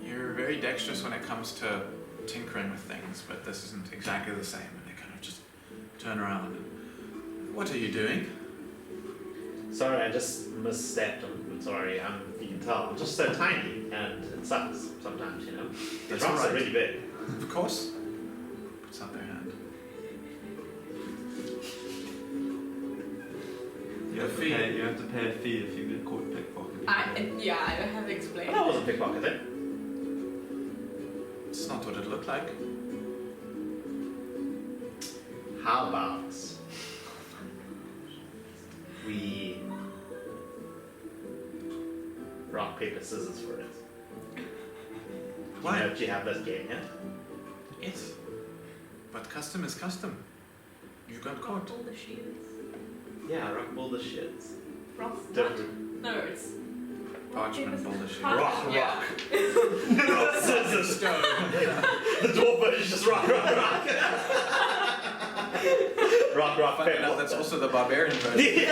You're very dexterous when it comes to tinkering with things, but this isn't exactly the same, and they kind of just turn around and, what are you doing? Sorry, I just misstepped. I'm sorry. You can tell I'm just so tiny, and it sucks sometimes, you know. The That's rocks are alright. really big. Of course. Puts out their hand. You have, to pay, you have to pay a fee if you get caught pickpocketing. I have explained. That wasn't pickpocketing. It's not what it looked like. How about we rock, paper, scissors for it? Why? Do you have that game yet? Yes. But custom is custom. You got caught. All the shields. Yeah, rock, boulder, shit. Rock. What? Different. No, it's Parchment, boulder, shield. Parchment. Rock, Yeah. rock. Scissors, stone. The dwarf version is just rock, rock, rock. Rock, rock, Funny paper. enough, that's also the barbarian version.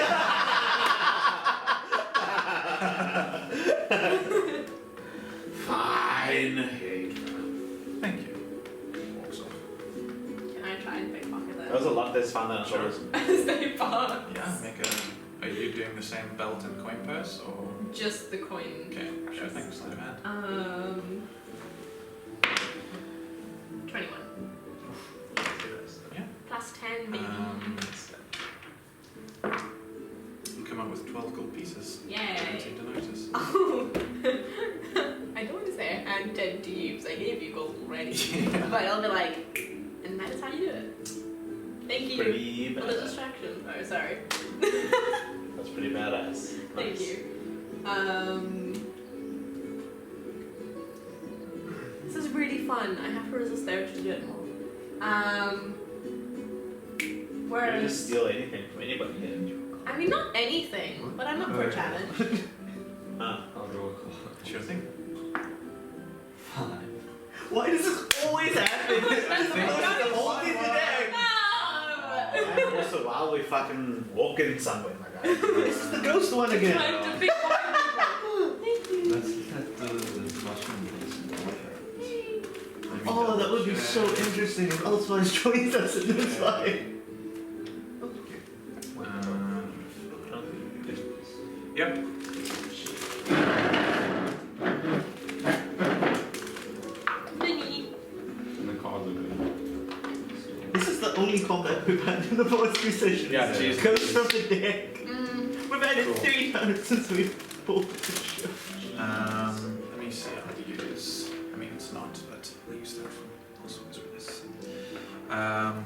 Fine. Thank you. Walks off. Can I try and pickpocket That was a lot that's found on our shoulders. them? They pass. Yeah, make a. Are you doing the same belt and coin purse, or? Just the coin. Okay, sure thing. Sleight of hand. 21. Yeah. Plus 10, maybe. You come up with 12 gold pieces. I Yay. don't seem to notice. Oh. I don't want to say I'm 10 to you because I gave you gold already. Yeah. But I'll be like, and that is how you do it. Thank you Pretty for the badass. distraction. Oh, sorry. That's pretty badass. Thank Nice. you. This is really fun. I have to resist the urge to do it more. You can Whereas, just steal anything from anybody here. I mean, not anything, but I'm up for a challenge. I'll draw a card. Sure thing. 5. Why does this always happen? That's the whole thing today. No! And also, while we fucking walking somewhere, my guy. This is the ghost one again. Trying to pick one people. Thank you. Let's let the Oh, that would be so interesting if Alswise joins us in this fight. Yep. Mini. And the cards are good. This is the only combat we've had in the past 2 sessions. Yeah, geez. Comes from the deck. Mm. We've had it Cool. 3 times since we've pulled the show. Let me see how to use. I mean, it's not, but I use that from also with this.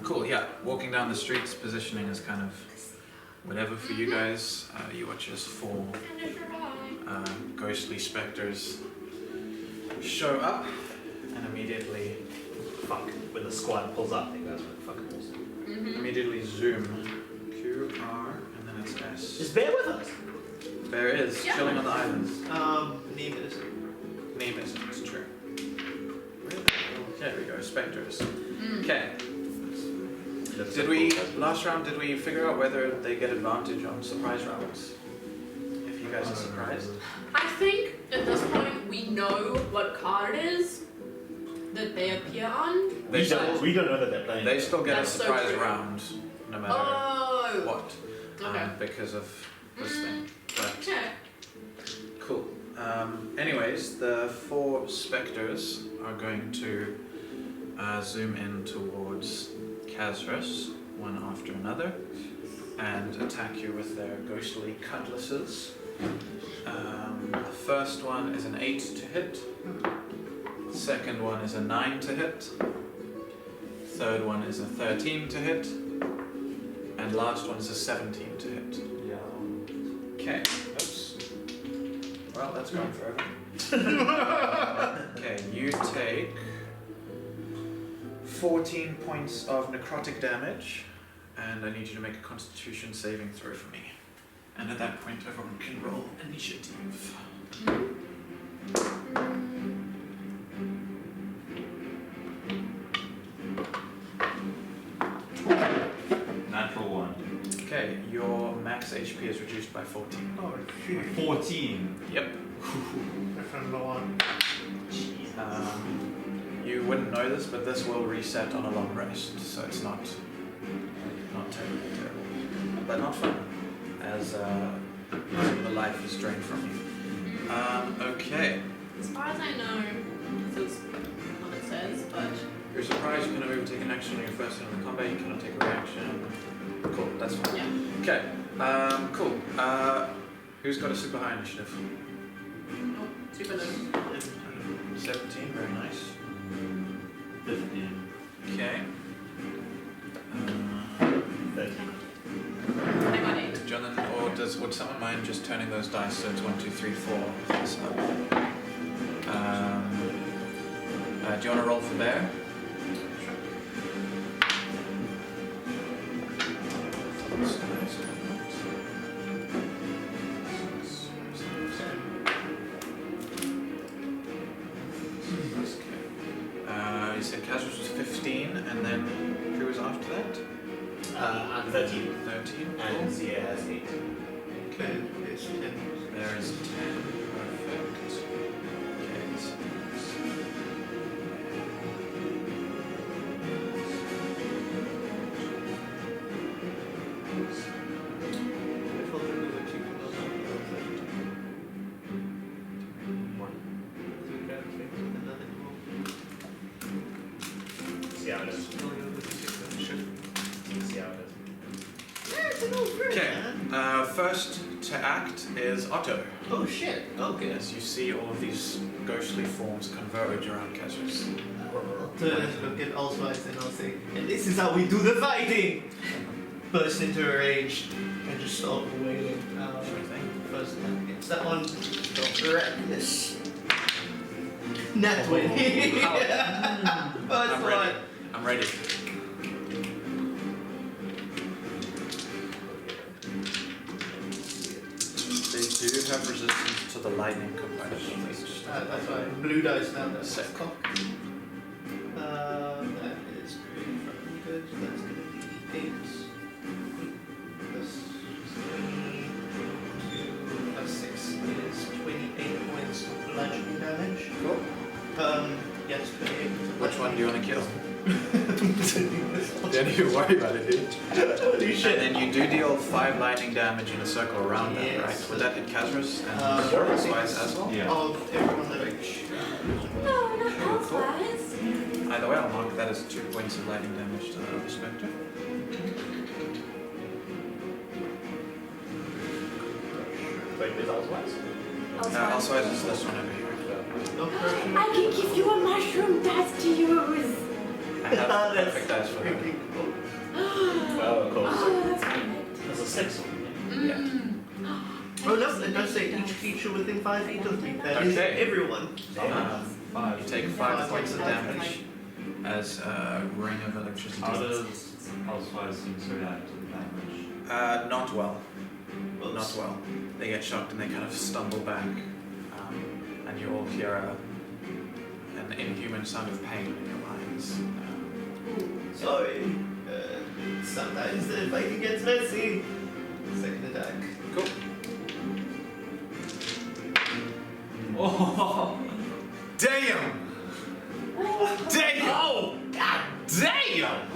Cool. Yeah, walking down the streets, positioning is kind of whatever for you guys. You watch as 4 ghostly specters show up and immediately Fuck. When the squad pulls up, I think that's what fucking awesome. Mm-hmm. immediately zoom. Q R and then it's S. Is Bear with us? Bear is Yeah. chilling on the islands. Neem is. Name is, it's true. There we go, specters. Mm. Okay. Did we last round? Did we figure out whether they get advantage on surprise rounds? If you guys are surprised. I think at this point we know what card it is that they appear on. They still, We don't know that they're playing. they still get That's a so surprise true. round, no matter Oh. what, Okay. because of this thing. But Okay. cool. Anyways, the 4 specters are going to zoom in towards Kazrus, one after another, and attack you with their ghostly cutlasses. The first one is an 8 to hit. Second one is a 9 to hit. Third one is a 13 to hit. And last one is a 17 to hit. Yeah. Okay. Oops. Well, that's going forever. Okay, you take 14 points of necrotic damage, and I need you to make a Constitution saving throw for me. And at that point, everyone can roll initiative. Natural 1. Okay, your max HP is reduced by 14. Oh, shoot. 14. Yep. From the one. You wouldn't know this, but this will reset on a long rest, so it's not terrible, but not fun, as the life is drained from you. Okay, As far as I know, this is what it says, but you're surprised you cannot move and take an action on your first turn of combat. You cannot take a reaction. Cool, that's fine. yeah. Okay, cool. Who's got a super high initiative? Oh, super low. 17, very nice. 15. Okay. I got 8. Jonathan, or would someone mind just turning those dice so it's 1, 2, 3, 4? So, do you want to roll for bear? You said Kazros was 15, and then who was after that? I'm 13. 13. And Zia has 8. Okay. It's 10. There is 10. Perfect. Okay. So See how it is. See how it is. okay. First to act is Otto. Oh shit. Okay. As you see all of these ghostly forms converge around Kazros. Turn and look at Allspice and I'll say, and this is how we do the fighting! Burst into a rage and just start wailing. Sure thing. First one against that one. Reckless. Nat 20. Yeah. First I'm one. ready. I'm ready. They do have resistance to the lightning combustion. That's why blue dice now. That's Sick. cock. That is pretty fucking good. That's gonna be 8 plus 3 plus 6 is 28 points of bludgeoning damage. Cool. Yes, 28. Which one do you you worry about it, dude. Holy And then you do deal 5 lightning damage in a circle around that, Yes. right? Would that hit Kazris and Sure. Elfwise as well? Yeah. Of everyone that reach. No, not Elfwise. Either way, I'll mark that as 2 points of lightning damage to the Spectre. Wait, with Elsewise? Elfwise is this one over here. No pressure. I can give you a mushroom dust to use. I have perfect dice for that. Oh, of course. Oh, that's perfect. That's a 6 one. Yeah. Oh, no, it does say each creature within 5 feet of me. That is Okay. everyone. You take 5 points of damage as a ring of electricity. How does Elsewise seem to react to the damage? Not well. Not well. They get shocked and they kind of stumble back, and you all hear an inhuman sound of pain in your minds. Sorry. Sometimes the fighting gets messy. Second attack. Cool. Oh! Damn! Damn! Oh! God damn!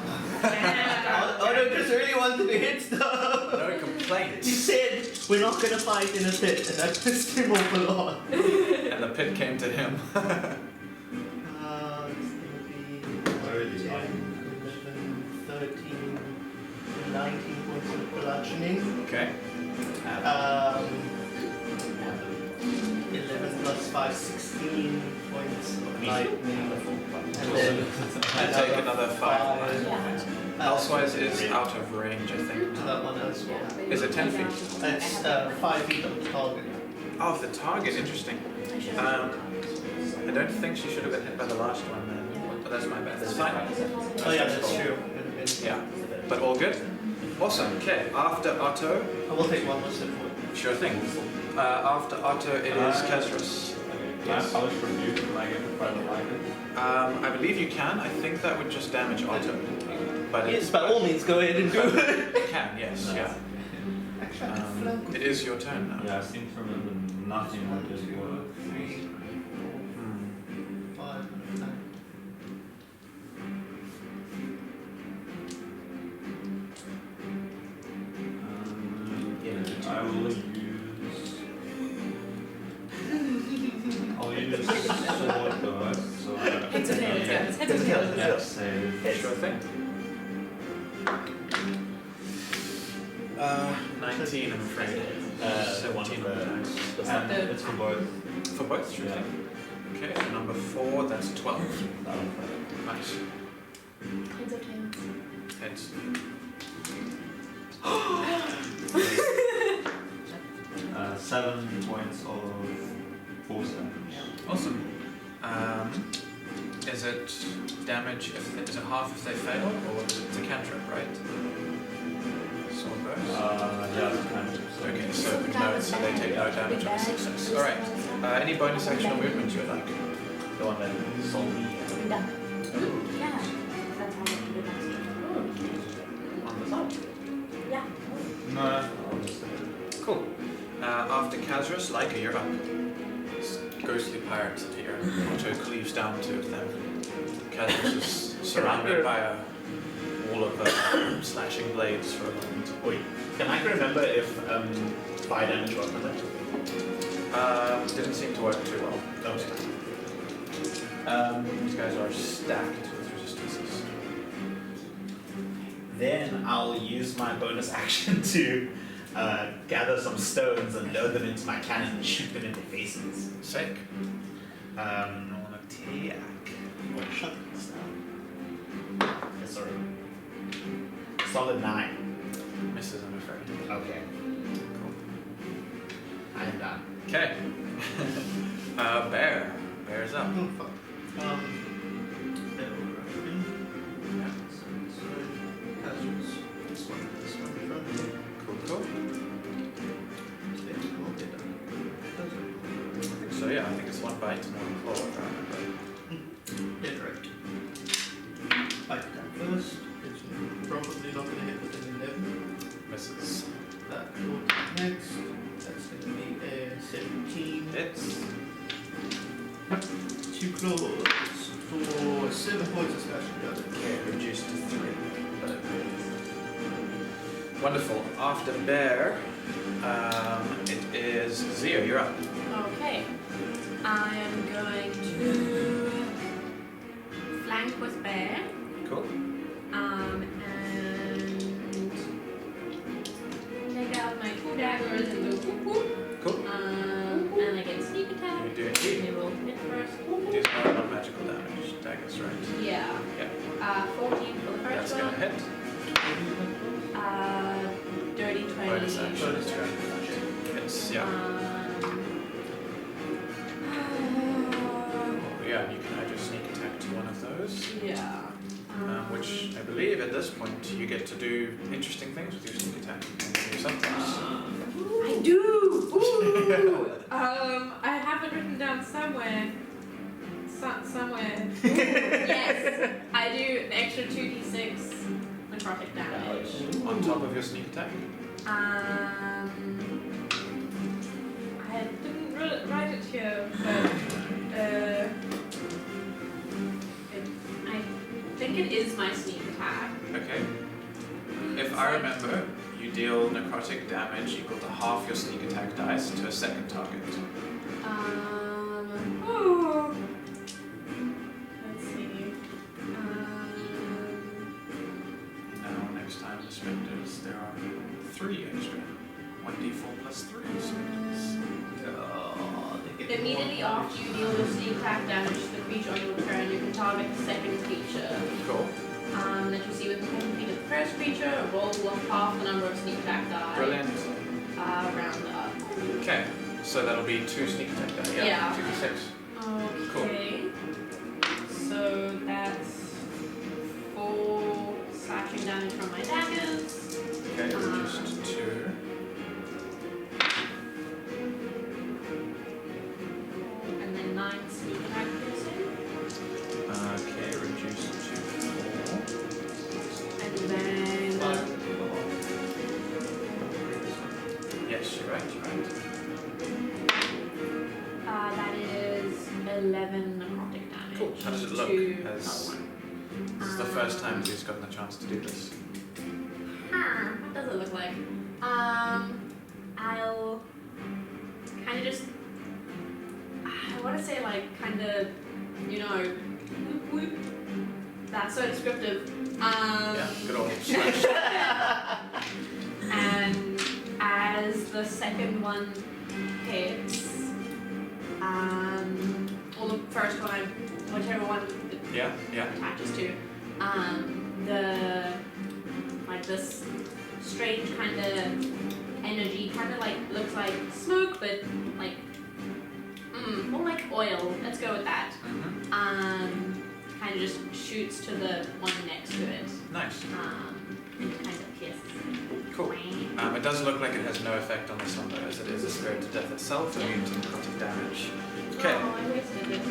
Otto just really wanted to hit stuff. No complaints. He said, we're not going to fight in a pit, and that pissed him off a lot. And the pit came to him. It's going to be Where are these 10, items? 11, 13, 19 points of bludgeoning. Okay. 11 plus 5, 16 points of lightning. And then I take another 5. five. Elsewise is out of range, I think. To that one as well. Is it 10 feet? It's 5 feet of the target. Oh, the target, interesting. I don't think she should have been hit by the last one then. But that's my bad. That's fine. Oh yeah, that's true. Yeah. But all good? Awesome. Okay. After Otto, I will take one more step forward. sure thing. After Otto, it is Kazris. Yes. I was reviewed. Can I get in front of Laika? I believe you can. I think that would just damage Otto. But Yes, by all means, go ahead and do it. You can, yes, yeah. Actually, I could flank It is your turn now. Yeah, I seem to remember nothing that just worked. 3, Hmm. 5, 9. I will use. I'll use sword burst. So Heads or tails, yes. Heads or tails. yeah, save. Sure thing. 19, I'm afraid. 17 attacks. It's for both. For both, sure Yeah. thing. Okay, so number 4, that's 12. Nice. Heads or tails. Heads. 7 points of force damage. Awesome. Is it damage, is it half if they fail, or is it a cantrip, right? Sword burst? Yeah, it's kind of. Okay, so no, so they take no damage on a success. Alright, any bonus action or movement you would like? The one that sold me. Yeah. That's how we do it. On the top. Yeah. No, I'll just say Cool. After Kazris, Laika, you're up. This ghostly pirates here. Otto cleaves down 2 of them. Kazris is surrounded by a wall of slashing blades for a moment. Wait, can I remember if fire damage worked on that? Didn't seem to work too well. These guys are stacked with resistances. Then I'll use my bonus action to gather some stones and load them into my cannon and shoot them in their faces. Sick. Roll an attack. Or shut this down. Yes, sorry. Solid 9. Misses, I'm afraid. Okay. Cool. I am done. Okay. Bear. Bear's up. Oh, fuck. That'll rush in. So, Kazris. This one in front of me. Cool, cool. Okay, we'll get that. So yeah, I think it's 1 bite and 1 claw, if I remember. Yeah, correct. Bite that first. It's probably not going to hit with an 11. Misses. That will take next. That's going to be a 17. Hits. 2 claws for 7 points of slashing damage. Okay, reduced to 3. But it Wonderful. After Bear, it is Zia, you're up. Okay. I am going to flank with Bear. Cool. And take out my 2 daggers and go whoop whoop. Cool. And I get sneak attack. You do indeed. They will hit first. These are not magical damage. Daggers, right? Yeah. Yep. 14 for the That's first gonna one. hit. Dirty 20. Bonus action is your hits, yeah. Yeah, you can add your sneak attack to one of those. Yeah. Which I believe at this point you get to do interesting things with your sneak attack. You can do something. I do! Ooh! I have it written down somewhere. Somewhere. Ooh, yes! I do an extra 2d6 necrotic damage. On top of your sneak attack? I didn't write it here, but I think it is my sneak attack. Okay. If I remember, you deal necrotic damage equal to half your sneak attack dice to a second target. Oh. Let's see. Now, next time the specters, there are 3 extra. 1d4 plus 3 specters. Immediately after you deal your sneak attack damage to the creature on your turn, you can target the second creature Cool. that you see within 10 feet of the first creature. Roll half the number of sneak attack die. Brilliant. Round up. Okay, so that'll be 2 sneak attack die. Yeah. 2d6. Okay. So that's 4 slashing damage from my daggers. Okay, reduced to 2. And then 9 sneak attack piercing. Okay, reduced to 4. And then Yes, you're right. that is 11 necrotic damage. Cool. How does it look to as- another one. This is the first time he's gotten a chance to do this. What does it look like? I'll kind of just, I want to say like kind of, whoop whoop. That's so descriptive. Yeah, good old slash. And as the second one hits, or the first one, whichever one it Yeah. attaches to, this strange kind of energy, kind of like looks like smoke, but like more like oil. Let's go with that. Mm-hmm. Kind of just shoots to the one next to it. Nice. And kind of kisses. Cool. It does look like it has no effect on this one though, as it is a spirit of death itself, immune to necrotic damage. Okay. Oh, I wasted it.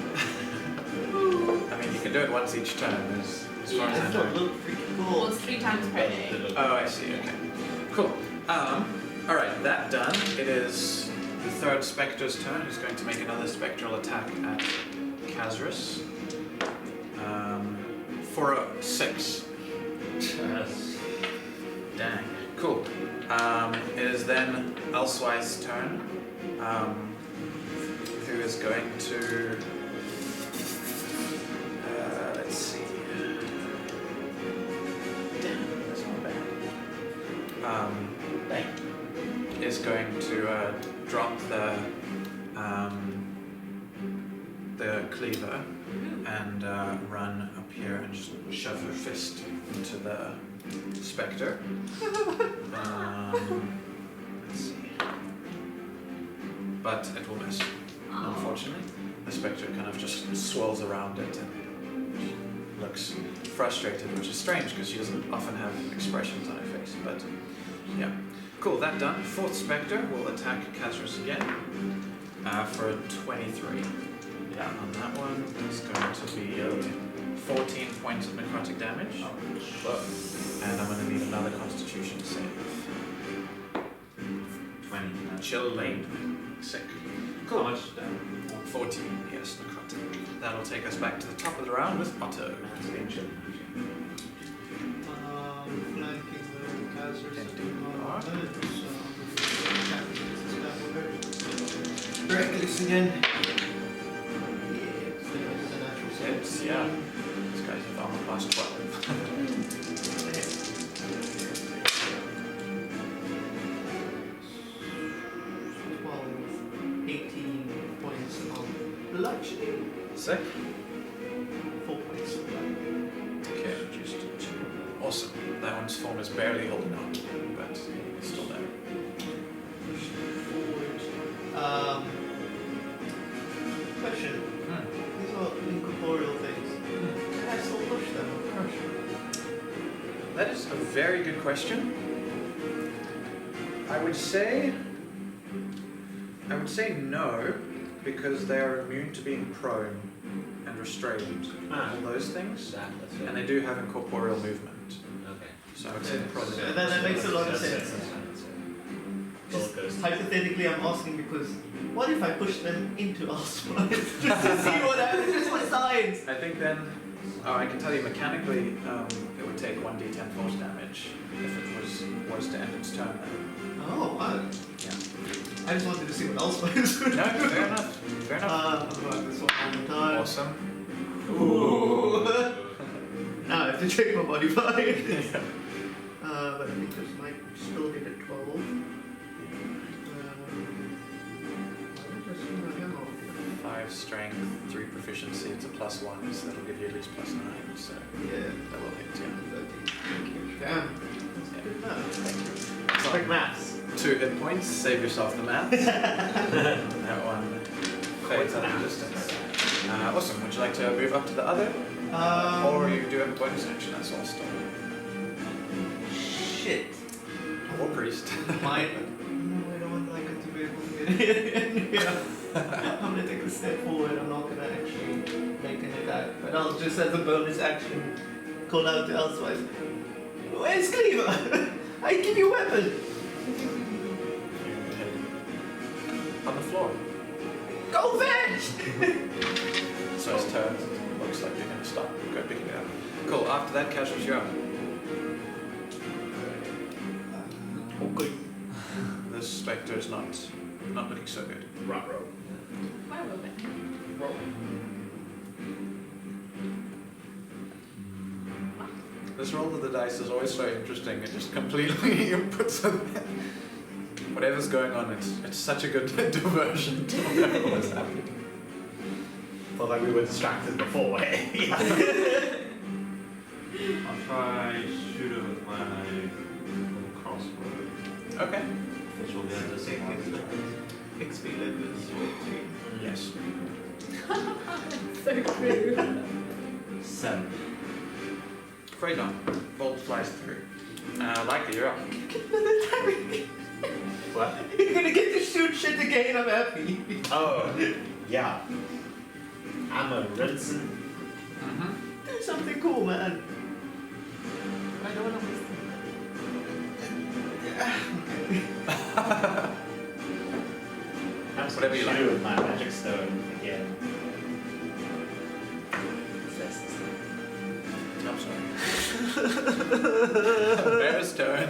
I mean, you can do it once each turn, as far as I That know. looked pretty Well, cool. it's 3 times per day. Oh, I see. Okay. Cool. Alright, that done. It is the third Spectre's turn, who's going to make another spectral attack at Kazris. For a 6. Yes. Dang. Cool. It is then Elsewise' turn, who is going to... let's see. Damn, that's not bad. Is going to drop the cleaver and run up here and just shove her fist into the spectre. Let's see. But it will miss, unfortunately. The spectre kind of just swirls around it and looks frustrated, which is strange because she doesn't often have expressions on her face. But yeah. Cool, that done. Fourth spectre will attack Kazris again for a 23. Yeah, on that one is going to be 14 points of necrotic damage. And I'm going to need another constitution save. 20. Chill lane. Sick. How Cool. much damage? 14, yes, necrotic. That'll take us back to the top of the round with Otto. Flanking the Kazers and Reckless again. It's, yeah. These guys have armor class 12. 18 points of bludgeoning. Sick. 4 points of bludgeoning. Okay, just 2. Awesome. That one's form is barely holding on, but it's still there. Push forward. Question. These are incorporeal things. Can I still push them or crush them? That is a very good question. I would say no, because they are immune to being prone and restrained, all those things, and they do have incorporeal movement. Okay. So I would say probably. That makes a lot of sense. Hypothetically, I'm asking because what if I push them into Oswald just to see what happens, just for science? I think then, I can tell you mechanically, it would take 1d10 force damage if it was to end its turn then. Oh, Yeah. I just wanted to see what Oswald is going to No, do. fair enough. Fair enough. I'll work this one more time. Awesome. Ooh. Now I have to check my modifier. Yeah. But I think this might still hit at 12. Just 5 strength, 3 proficiency, it's a +1, so that'll give you at least +9, so yeah. that will hit, yeah. Thank you. Damn. That's good math. Thank you. Quick maths. 2 hit points, save yourself the math. That one fades out of distance. Awesome, would you like to move up to the other? Or you do have a bonus action, that's all still. Shit. Or priest. Mine. No, I don't want Laika to be able to get in. Yeah. I'm gonna take a step forward. I'm not gonna actually make an attack, but I'll just as a bonus action call out to Elsewise. Where's Cleaver? I give you a weapon. On the floor. Go fetch! So his turn. Looks like you're gonna stop. Go picking it up. Cool, after that, Casual's you up. Okay. This spectre is not looking so good. Ruh-roh. Why will it? This roll of the dice is always so interesting. It just completely puts whatever's going on. It's such a good diversion to whatever was happening. Felt like we were distracted before. I'll try shoot it with my little crossbow. Okay. Which will get us XP levels. Yes. So true. 7. Freydon, bolt flies through. Laika, you're up. What? You're gonna get to shoot shit again. I'm happy. Oh, yeah. I'm a rinsing. Do something cool, man. I don't want to waste I'm just Whatever you gonna like. shoot with my magic stone again. I'm sorry. Bear's turn.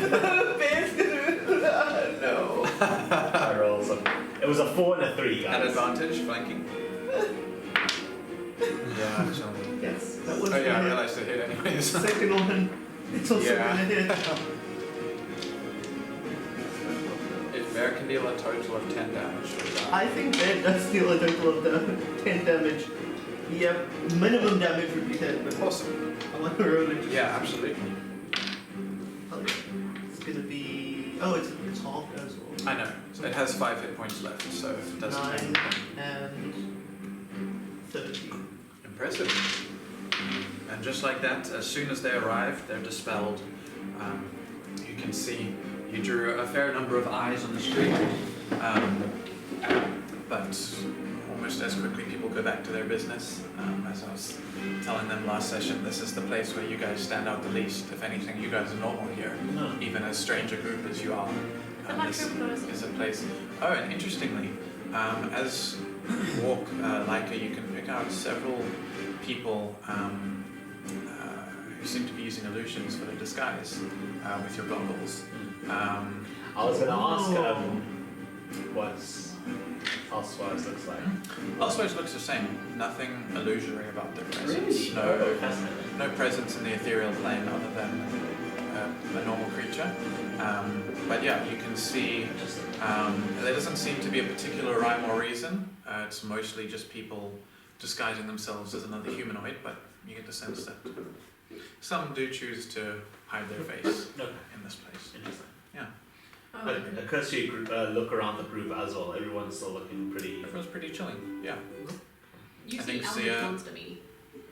Bear's gonna. No. I rolls it was a 4 and a 3, guys. At advantage, flanking. Yeah, actually. Yes, that was Oh yeah, I gonna realized it hit anyways. hit. Second one. It's also Yeah. gonna hit. If Bear can deal a total of 10 damage. I think Bear does deal a total of 10 damage. Yeah, minimum damage would be 10, but Awesome. I want to roll it. Just Yeah, absolutely. It's gonna be. Oh, it's half as well. I know. So it has 5 hit points left, so it doesn't 9 and 13. Impressive. And just like that, as soon as they arrived, they're dispelled. You can see you drew a fair number of eyes on the street, but almost as quickly people go back to their business. As I was telling them last session, this is the place where you guys stand out the least. If anything, you guys are normal here, No. even as strange a group as you are. This is a place. Oh, and interestingly, as you walk Laika, you can pick out several people who seem to be using illusions for their disguise with your goggles. I was gonna ask what Housewives looks like. Elsewise looks the same. Nothing illusory about their presence. Really? No, Fascinating. no presence in the ethereal plane other than a normal creature. But yeah, you can see there doesn't seem to be a particular rhyme or reason. It's mostly just people disguising themselves as another humanoid, but you get the sense that some do choose to hide their face Okay. in this place. Interesting. Oh, But a cursory look around the group as well. Everyone's still looking pretty. It feels pretty chilling, yeah. you I see think elements Zia- monster me.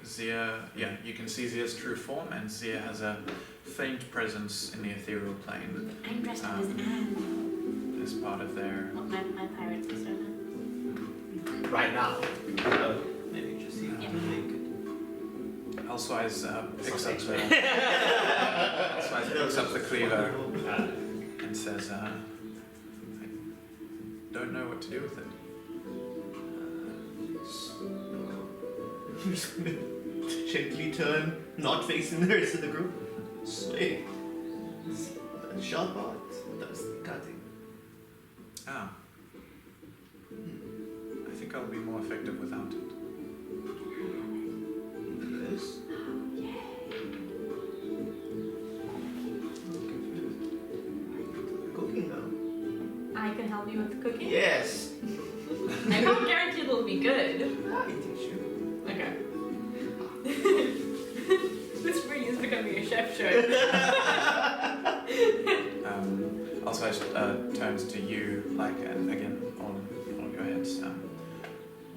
Zia, yeah, you can see Zia's true form, and Zia has a faint presence in the ethereal plane I'm dressed up as Anne. as part of their. Well, my pirate persona. Right now. Maybe just see Yeah. naked. Elsewise picks up It's the not Elsewise picks up the cleaver Uh, and says, I don't know what to do with it. I'm just gonna gently turn, not facing the rest of the group. Sway. That sharp part. That's cutting. Ah. I think I'll be more effective without it. Yes. Cooking now. I can help you with cooking? Yes. I can't guarantee it'll be good. I teach you. Okay. This really is becoming a chef show. Elsewise turns to you, Laika, and again, all of your heads.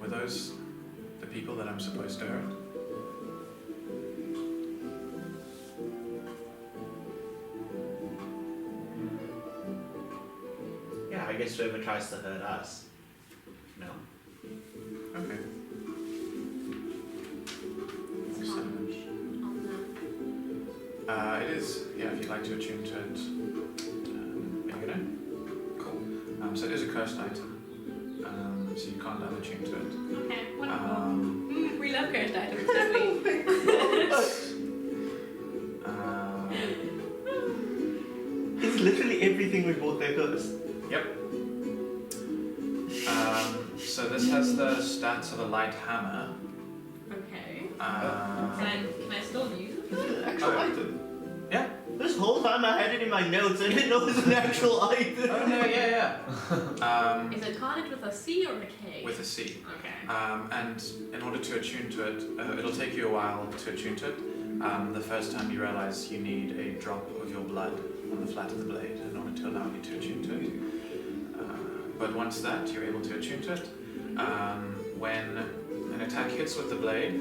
Were those the people that I'm supposed to hurt? yeah, I guess whoever tries to hurt us. No. Okay. It's So, on it is, yeah, if you'd like to attune to it. Are you gonna? Cool. So it is a cursed item. So you can't unattune to it. Okay, wonderful. Um, We love cursed items, don't we? It's literally everything we bought there goes. Yep. So this has the stats of a light hammer. Okay. Um, Can I still use it? It's an actual Oh. item. Yeah. This whole time I had it in my notes. I didn't know it was an actual item. Oh no, yeah. Is it carnage with a C or a K? With a C. Okay. And in order to attune to it, it'll take you a while to attune to it. The first time you realize you need a drop of your blood on the flat of the blade in order to allow you to attune to it. But once that, you're able to attune to it. When an attack hits with the blade,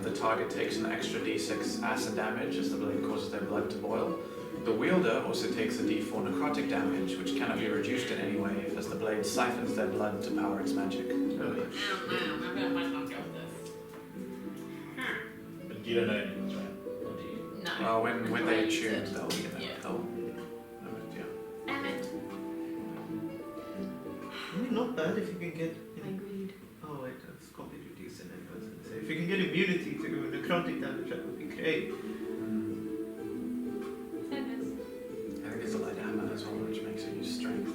the target takes an extra d6 acid damage as the blade causes their blood to boil. The wielder also takes a d4 necrotic damage, which cannot be reduced in any way as the blade siphons their blood to power its magic. I don't know. Maybe I might not go with this. But you don't know anything, right? Or do you? No. Well, when they Use attune, it. they'll Yeah. know it, yeah. Damn it. I mean, not bad if you can get. I agreed. Oh wait, that's completely decent. I was gonna say if you can get immunity to necrotic damage, that would be great. Sadness. I think it's a light hammer as well, which makes it use strength.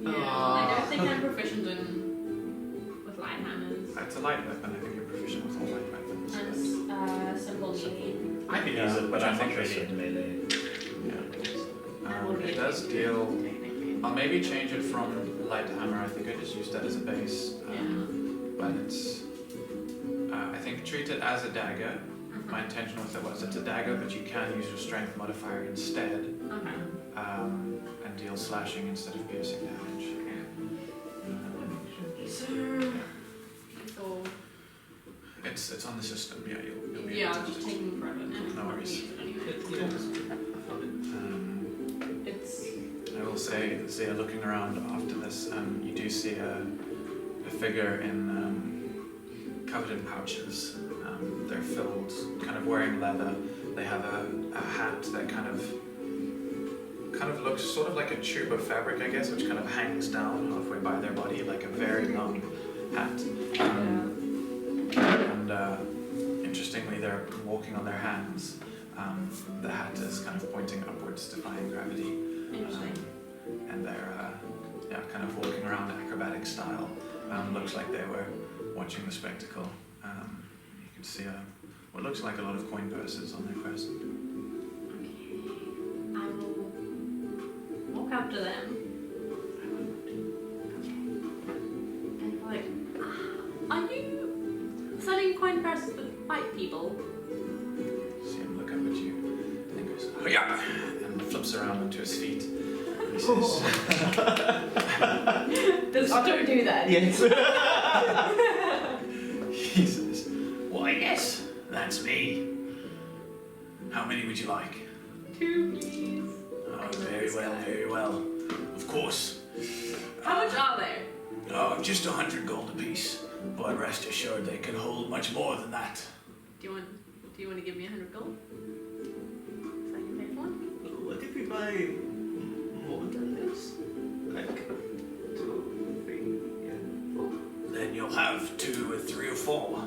Yeah. I don't think I'm proficient with light hammers. It's a light weapon. I think you're proficient with all light weapons. And simple melee. I could Yeah, use it, but which I I'm think not really is- in melee. It does deal. I'll maybe change it from light hammer. I think I just used that as a base. But it's. I think treat it as a dagger. My intention with it was it's a dagger, but you can use your strength modifier instead, Okay. and deal slashing instead of piercing damage. So, It's on the system. Yeah, you'll be yeah, able I'm to. just taking forever. No worries. It's I will say, Zia, looking around after this, you do see a figure in covered in pouches. They're filled, kind of wearing leather. They have a hat that kind of looks sort of like a tube of fabric, I guess, which kind of hangs down halfway by their body, like a very long hat. And interestingly, they're walking on their hands. The hat is kind of pointing upwards, defying gravity. interesting. they're kind of walking around acrobatic style. Looks like they were watching the spectacle. You can see what looks like a lot of coin purses on their person. Okay. I will walk up to them. And like, are you selling coin purses with white people? See him look up at you and he goes, "Oh yeah," and flips around onto his feet. He says, Don't do that. Yes. he says, "Why yes, that's me. How many would you like?" 2, please. Oh, very well, very well. Of course. How much are they? Oh, just 100 gold apiece. But rest assured they can hold much more than that. Do you want to give me 100 gold? So I can pay for one? What if we buy more than this? Like 2, 3, yeah, 4. Then you'll have 2 or 3 or 4.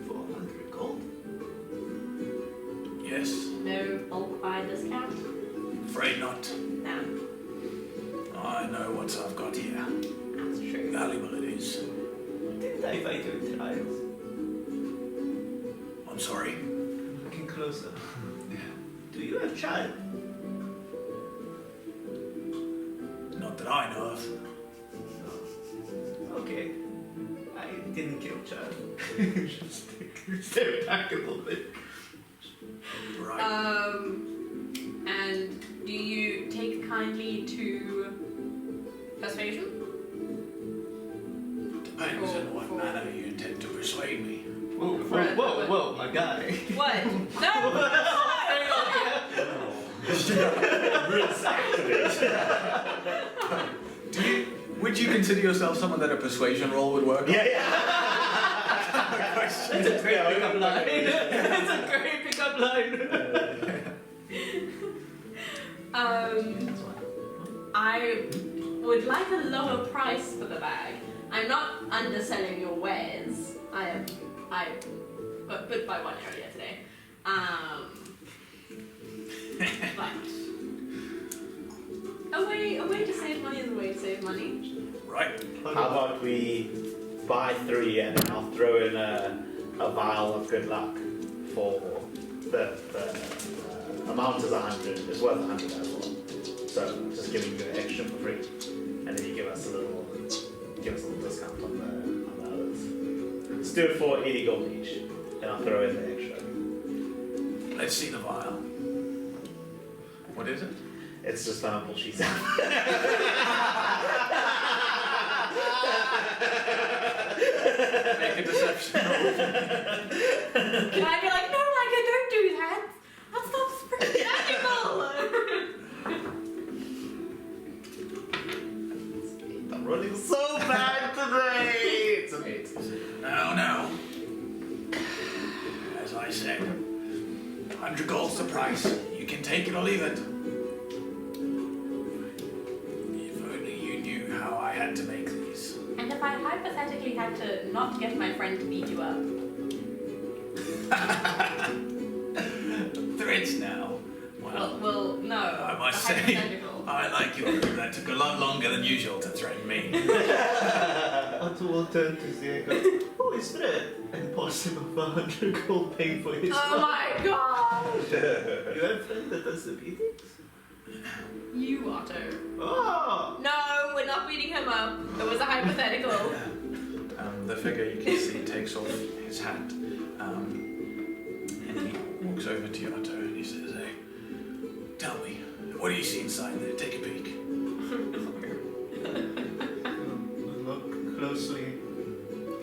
400 gold? Yes, No bulk buy discount? afraid not. No, I know what I've got here. that's true. Valuable it is. Didn't I fight you in trials? I'm sorry. Looking closer. Do you have child? Not that I know of. No. Okay. I didn't kill child. Just step back a little bit. Right. And do you take kindly to persuasion? Depends on what manner you intend to persuade me. Whoa, my guy. What? No! Would you consider yourself someone that a persuasion roll would work on? That's a great pickup line. That's a great pickup line. I would like a lower price for the bag. I'm not underselling your wares. But by one area today. But a way to save money is a way to save money. Right. How about we buy 3 and then I'll throw in a vial of good luck for the amount is 100. It's worth 100 as well. So just giving you an extra for free, and then you give us a little discount on the others. Let's do it for 80 gold each, and I'll throw in the extra. Let's see the vial. What is it? It's just pineapple cheese. Make a deception roll. Can I be like, no, Laika, don't do that. That's not spring magical. I'm running so bad today. It's an 8. No. As I said, 100 gold's the price. You can take it or leave it. If only you knew how I had to make these. And if I hypothetically had to not get my friend to beat you up? Threats now. Well, no. I must say, hypothetical. I like your group. That took a lot longer than usual to threaten me. Otto will turn to Zia and go, "Who is Fred?" and pass him a 100 gold paying for his Oh my gosh! You have a friend that does the beatings? You, Otto. Oh! No, we're not beating him up. It was a hypothetical. The figure, you can see, takes off his hat, and he walks over to you, Otto, and he says, "Hey, tell me, what do you see inside there? Take a peek." Look closely.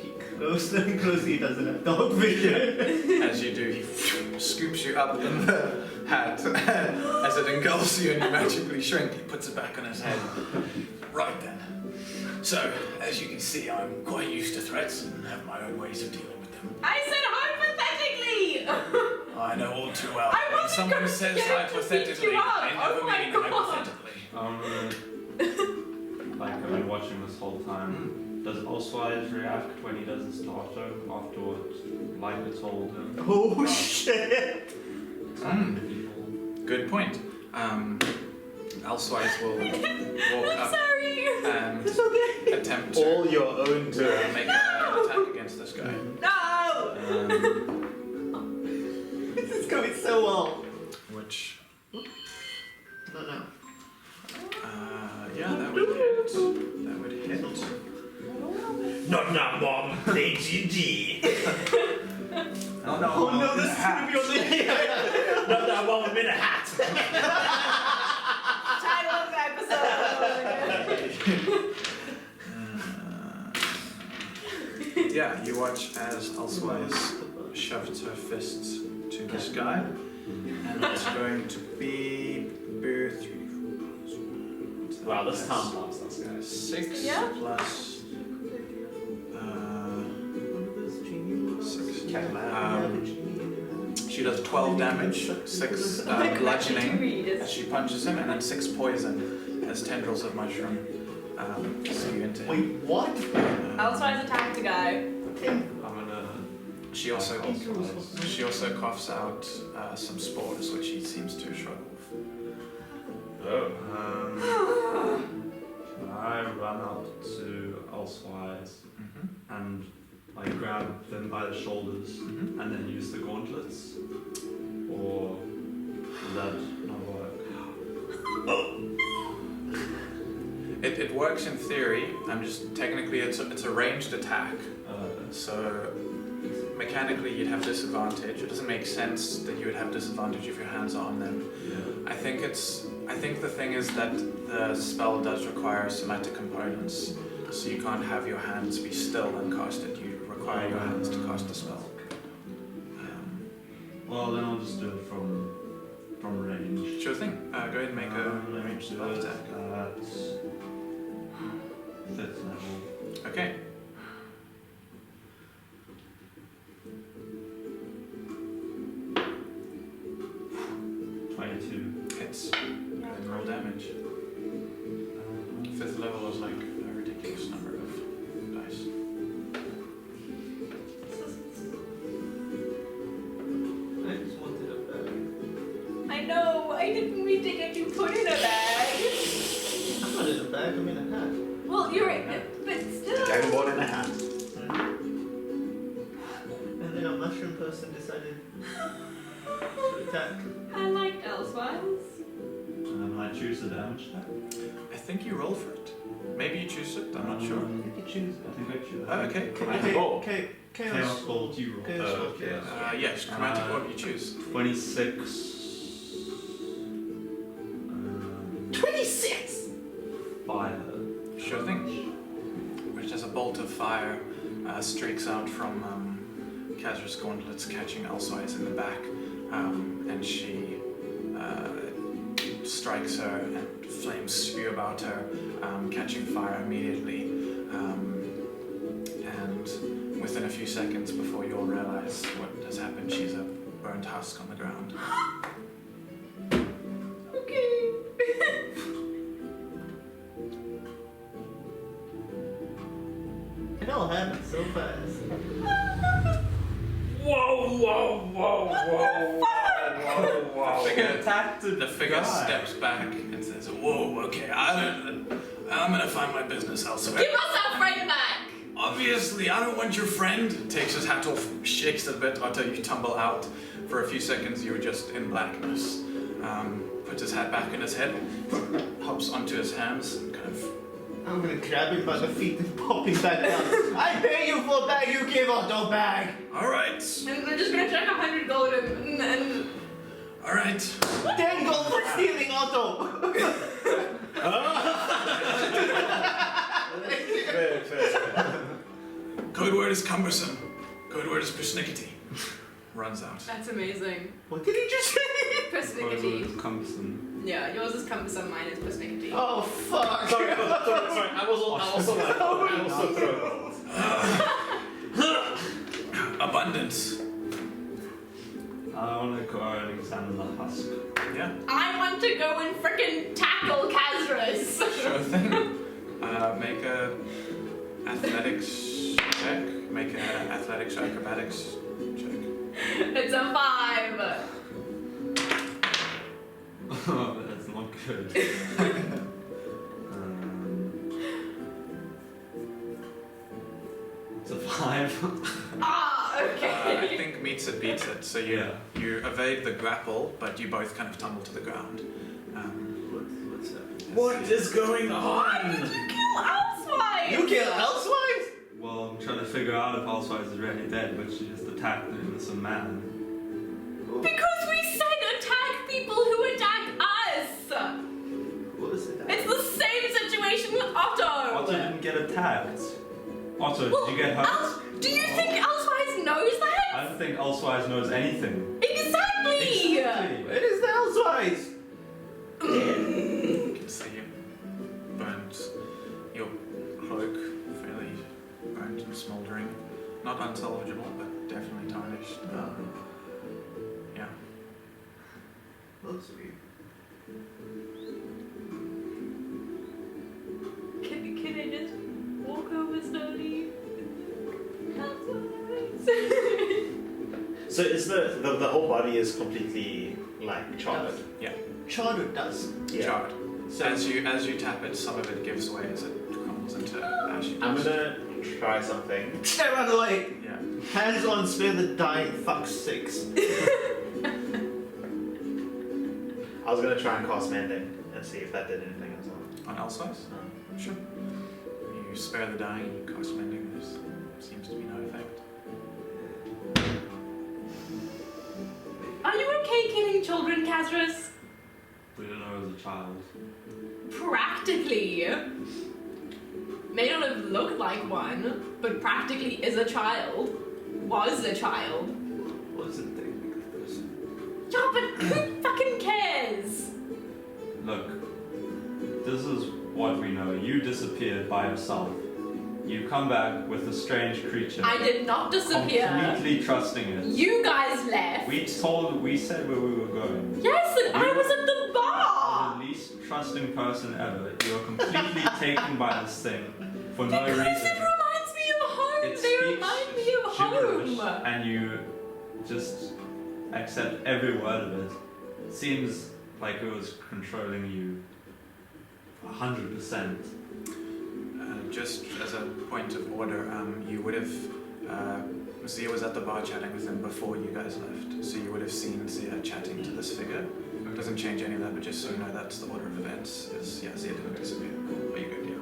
Peek closer and closer. He doesn't have dog vision. As you do, he scoops you up in the hat. As it engulfs you and you magically shrink, he puts it back on his head. Right then. So, as you can see, I'm quite used to threats and have my own ways of dealing with them. I said hypothetically! I know all too well. I When wasn't someone gonna says get him to hypothetically, beat you up. I never Oh my mean God. hypothetically. Like I've been watching this whole time. Does Oswald react when he does his starter after what Laika told him? Oh about shit! talking to people? Good point. I'll Elsewise will walk I'm up sorry. and It's okay. attempt to All your own turn. make an attack against this guy. No. This is going so well. Which, No. yeah, that would hit. That would hit. Not now, Mom. They GG. No, Oh no, this is gonna be on the Not now, Mom. I'm in a hat. Title of the episode. Yeah, you watch as Elsewise shoves her fists to this guy, and it's going to be 3, 4, 5, Wow, this time lost us, guys. 6 Yeah. plus 6. She does 12 damage, 6 bludgeoning as she punches him, and then 6 poison as tendrils of mushroom see into him. Wait, what? Elsewise attack the guy. I'm gonna. She also coughs out some spores, which he seems to struggle with. Oh. Can I run out to Elsewise and like grab them by the shoulders and then use the gauntlets? Or does that not work? It works in theory. I'm just technically it's a ranged attack, so mechanically you'd have disadvantage. It doesn't make sense that you would have disadvantage if your hands are on them. Yeah. I think the thing is that the spell does require somatic components, so you can't have your hands be still and cast it. You require your hands to cast the spell. Well, then I'll just do it from range. Sure thing. Go ahead and make a Let me ranged do spell it attack. at 5th level. Okay. Hits. And roll damage. 5th level is like a ridiculous number of dice. I just wanted a bag. I know. I didn't mean to get you put in a bag. I'm not in a bag, I'm in a hat. Well, you're in it, but still. Dragonborn in a hat. And then a mushroom person decided to attack. I like Elsewise. I choose the damage type. I think you roll for it. Maybe you choose it. I'm not sure. You can choose. I think I choose. Oh, okay. Chromatic orb. Chaos Bolt, you roll. Chaos Bolt, yes. Yes, chromatic orb you choose. 26. 26! Fire. Sure thing. Which as a bolt of fire streaks out from Kazra's gauntlets, catching Elsewise in the back, and she strikes her, and flames spew about her, catching fire immediately. And within a few seconds before you'll realize what has happened, she's a burnt husk on the ground. Okay. It all happened so fast. The figure steps back and says, "Whoa, okay, I'm gonna find my business elsewhere." Give us our friend back. Obviously, I don't want your friend. Takes his hat off, shakes it a bit until you tumble out. For a few seconds, you were just in blackness. Puts his hat back in his head, hops onto his hands, and kind of. I'm gonna grab him by the feet and pop him back down. I pay you for a bag, you give us no bag. All right, And we're just gonna chuck 100 gold and all right. 10 gold for stealing Otto. Fair. Code word is cumbersome. Code word is persnickety. Runs out. that's amazing. What did he just say? Persnickety. Cumbersome. Yeah, yours is cumbersome, mine is persnickety. Oh fuck. Sorry. I also throw. Abundance. I want to go and examine the husk. Yeah, I want to go and frickin' tackle Kazras. sure thing. Make a athletics check. Make a athletics or acrobatics check. It's a 5. That's not Good. It's a 5. Ah, okay. I think meets it beats it. So you evade the grapple, but you both kind of tumble to the ground. What's that? What is going Why on? did you kill Elsewise? You kill Elsewise? Well, I'm trying to figure out if Alswise is really dead, but she just attacked an innocent man. Because we said attack people who attack us! What was it? It's the same situation with Otto! Otto didn't get attacked. Otto, Well, did you get hurt? Do you think Elsewise knows I that? don't think Alswise knows anything. Exactly! It is the Elsewise! You can see you burnt your cloak, fairly burnt and smouldering. Not unsalvageable, but definitely tarnished. Yeah. That's sweet. Can I just walk over slowly? So is the whole body is completely like charred? Yeah. Charred does. Yeah. Charred. So as you tap it, some of it gives way as it crumbles into ashy I'm dust. gonna try something. Stay out of the way! Yeah. Hands on, spare the dying fuck's sakes. I was gonna try and cast Mending and see if that did anything as well. On Elsewise? Sure. You spare the dying, you cast mending, there seems to be no effect. Are you okay killing children, Casrus? We don't know as a child. Practically. May not have looked like one, but practically is a child. Was a child. Wasn't technically a person. Yeah, but who fucking cares? Look, this is what we know. You disappeared by yourself. You come back with a strange creature. I did not disappear. Completely trusting it. You guys left. We said where we were going. Yes, and I was at the You're bar. the least trusting person ever. You're completely taken by this thing for no Because reason. it reminds me of home. It They speaks remind me of gibberish, home. and you just accept every word of it. It seems like it was controlling you 100%. Just as a point of order, you would have. Zia was at the bar chatting with him before you guys left, so you would have seen Zia chatting to this figure. It doesn't change any of that, but just so you know, that's the order of events. Is yeah, Zia didn't disappear. Are you good? Yeah.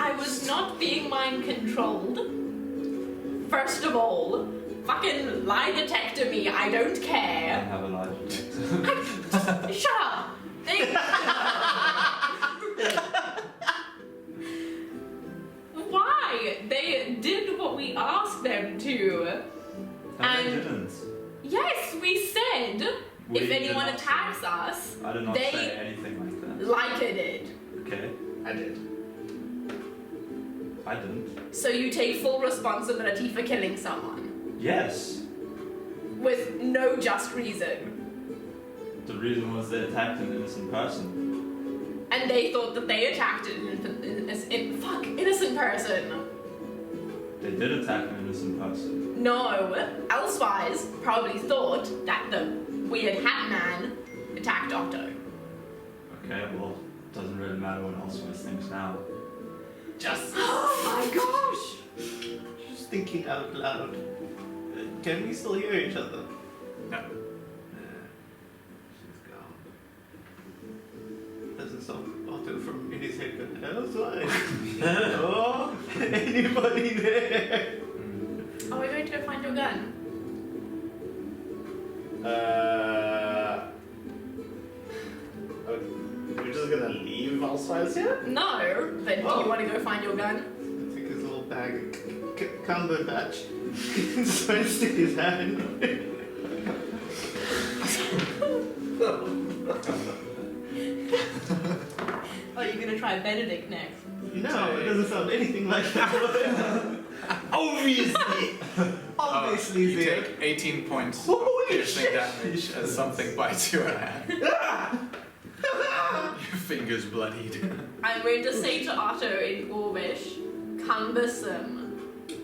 I was not being mind controlled. First of all, fucking lie detector me. I don't I care. have a lie detector. Shut up. Why? They did what we asked them to. And they didn't. Yes, we said We if did anyone not attacks say- us, I did not they say anything like that. Laika did. Okay, I did. I didn't. So you take full responsibility for killing someone Yes. with no just reason. The reason was they attacked an innocent person. And they thought that they attacked an innocent person. They did attack an innocent person. No, Elsewise probably thought that the weird hat man attacked Otto. Okay, well, doesn't really matter what Elsewise thinks now. Just, Oh my gosh! just thinking out loud. Can we still hear each other? No. She's gone. Doesn't sound Otto from in his head going, Elsewise. Oh, anybody there? Are we going to go find your gun? We're just gonna leave Alswise here? No, but do you want to go find your gun? I take his little bag of Cumberbatch. So I stick his hand. Are you going to try Benedict next? No, it doesn't sound anything like that. Obviously! Obviously, you Zia. take 18 points of Holy piercing shit. damage as something bites your hand. Your fingers bloodied. I'm going to say to Otto in Dwarvish, cumbersome.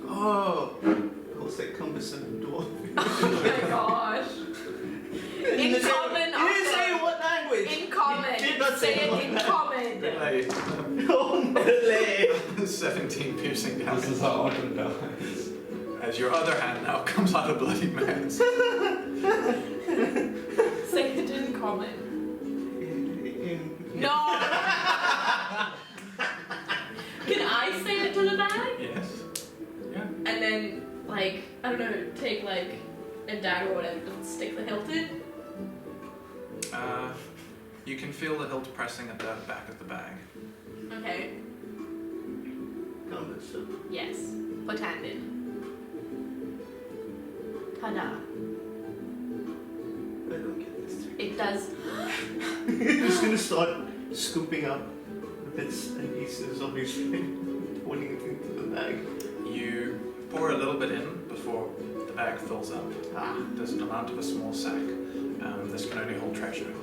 Oh, I'll say cumbersome and dwarf. Oh my gosh. blade. Oh my leg! 17 piercing damage. This is how Ogden dies. As your other hand now comes out of bloody man's. Say it in common. No! Can I say it to the bag? Yes. Yeah. And then, like, I don't know, take like a dagger or whatever, just stick the hilt in? You can feel the hilt pressing at the back of the bag. Okay. Understood. Yes. Put hand in. Ta-da. I don't get this trick. It does. You're just gonna start scooping up bits and pieces of his putting it into the bag. You pour a little bit in before the bag fills up. There's an amount of a small sack. This can only hold treasure.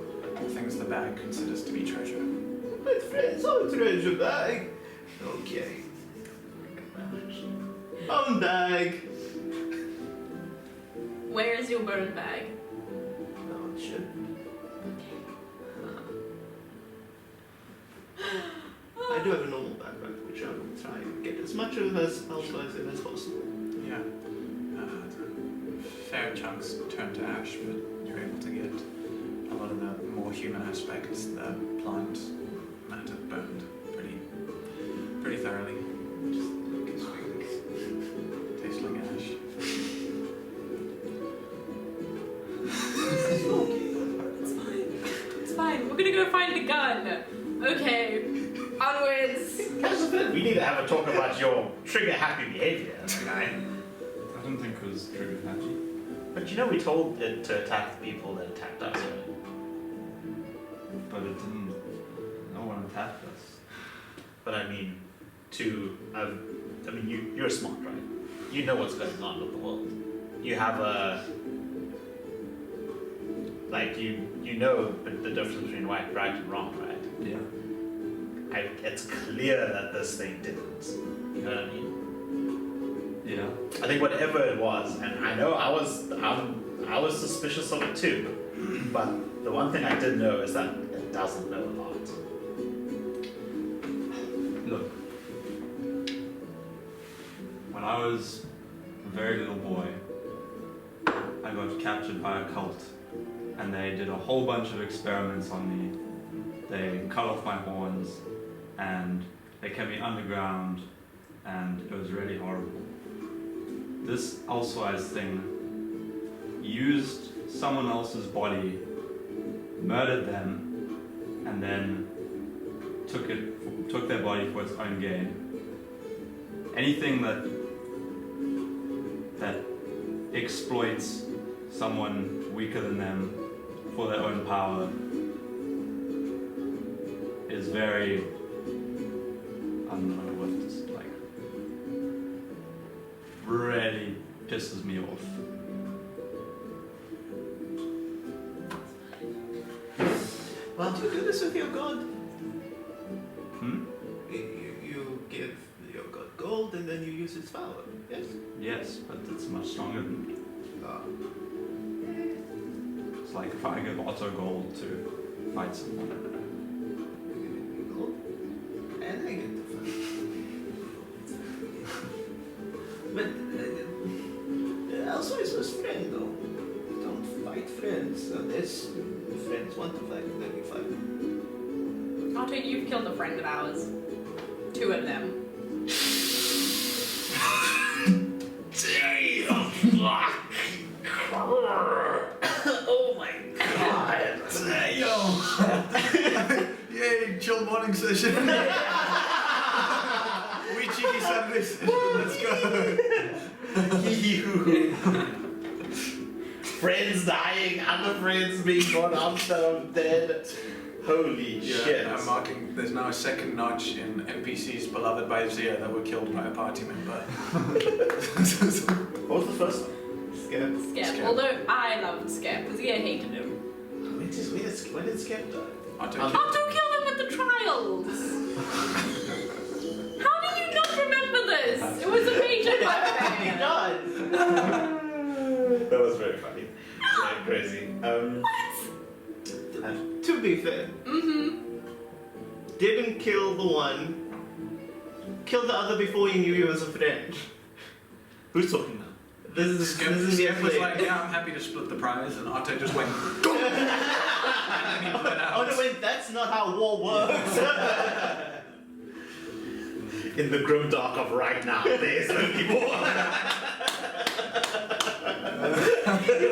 Things the bag considers to be treasure. My friends, our treasure bag. Okay. Own bag. Where is your burn bag? No, it should. I do have a normal backpack, which I will try and get as much of as elsewise in as possible. Yeah. Fair chunks turn to ash, but you're able to get a lot of the more human aspects, the plant matter burned pretty thoroughly. Just look his fingers. Tastes like ash. It's fine. It's fine. We're gonna go find the gun. Okay. Onwards. We need to have a talk about your trigger-happy behavior, guy. I don't think it was trigger happy. But you know we told it to attack the people that attacked us, right? But it didn't. No one attacked us. But I mean, you're smart, right? You know what's going on with the world. You have a, you know the difference between right and wrong, right? Yeah. It's clear that this thing didn't. You know what I mean? Yeah. I think whatever it was, and I know I was suspicious of it too, but the one thing I did know is that it doesn't know a lot. Look. When I was a very little boy, I got captured by a cult, and they did a whole bunch of experiments on me. They cut off my horns, and they kept me underground, and it was really horrible. This Elsewise thing used someone else's body, murdered them, and then took their body for its own gain. Anything that exploits someone weaker than them for their own power is very, I don't know what it's like, really pisses me off. Why don't you do this with your god? Hmm? You give your god gold and then you use its power, yes? Yes, but it's much stronger than me. It's like if I give Otto gold to fight someone. You give me gold and I get to fight. But Elsewise was friend though. Don't fight friends unless friends want to fight, then we fight. Otto, you've killed a friend of ours. 2 of them. Oh my god! Yay, chill morning session. We cheeky Sunday session. Let's go. Friends dying, other friends being gone after I'm dead. Holy shit. I'm marking, there's now a second notch in NPCs beloved by Zia that were killed by a party member. What was the first one? Scared. Skep. Although I loved Skep because he hated him. When did Skep die? Otto Otto killed him at the trials! How do you not remember this? It was a major He birthday. died. That was very funny. Very crazy. What? To be fair, Mm-hmm. didn't kill the one, killed the other before you knew he was a friend. Who's talking now? This is Skip the was explanation. like, yeah, I'm happy to split the prize, and Otto just went, and then he went out. Oh no, wait, that's not how war works. In the grim dark of right now, there's no people.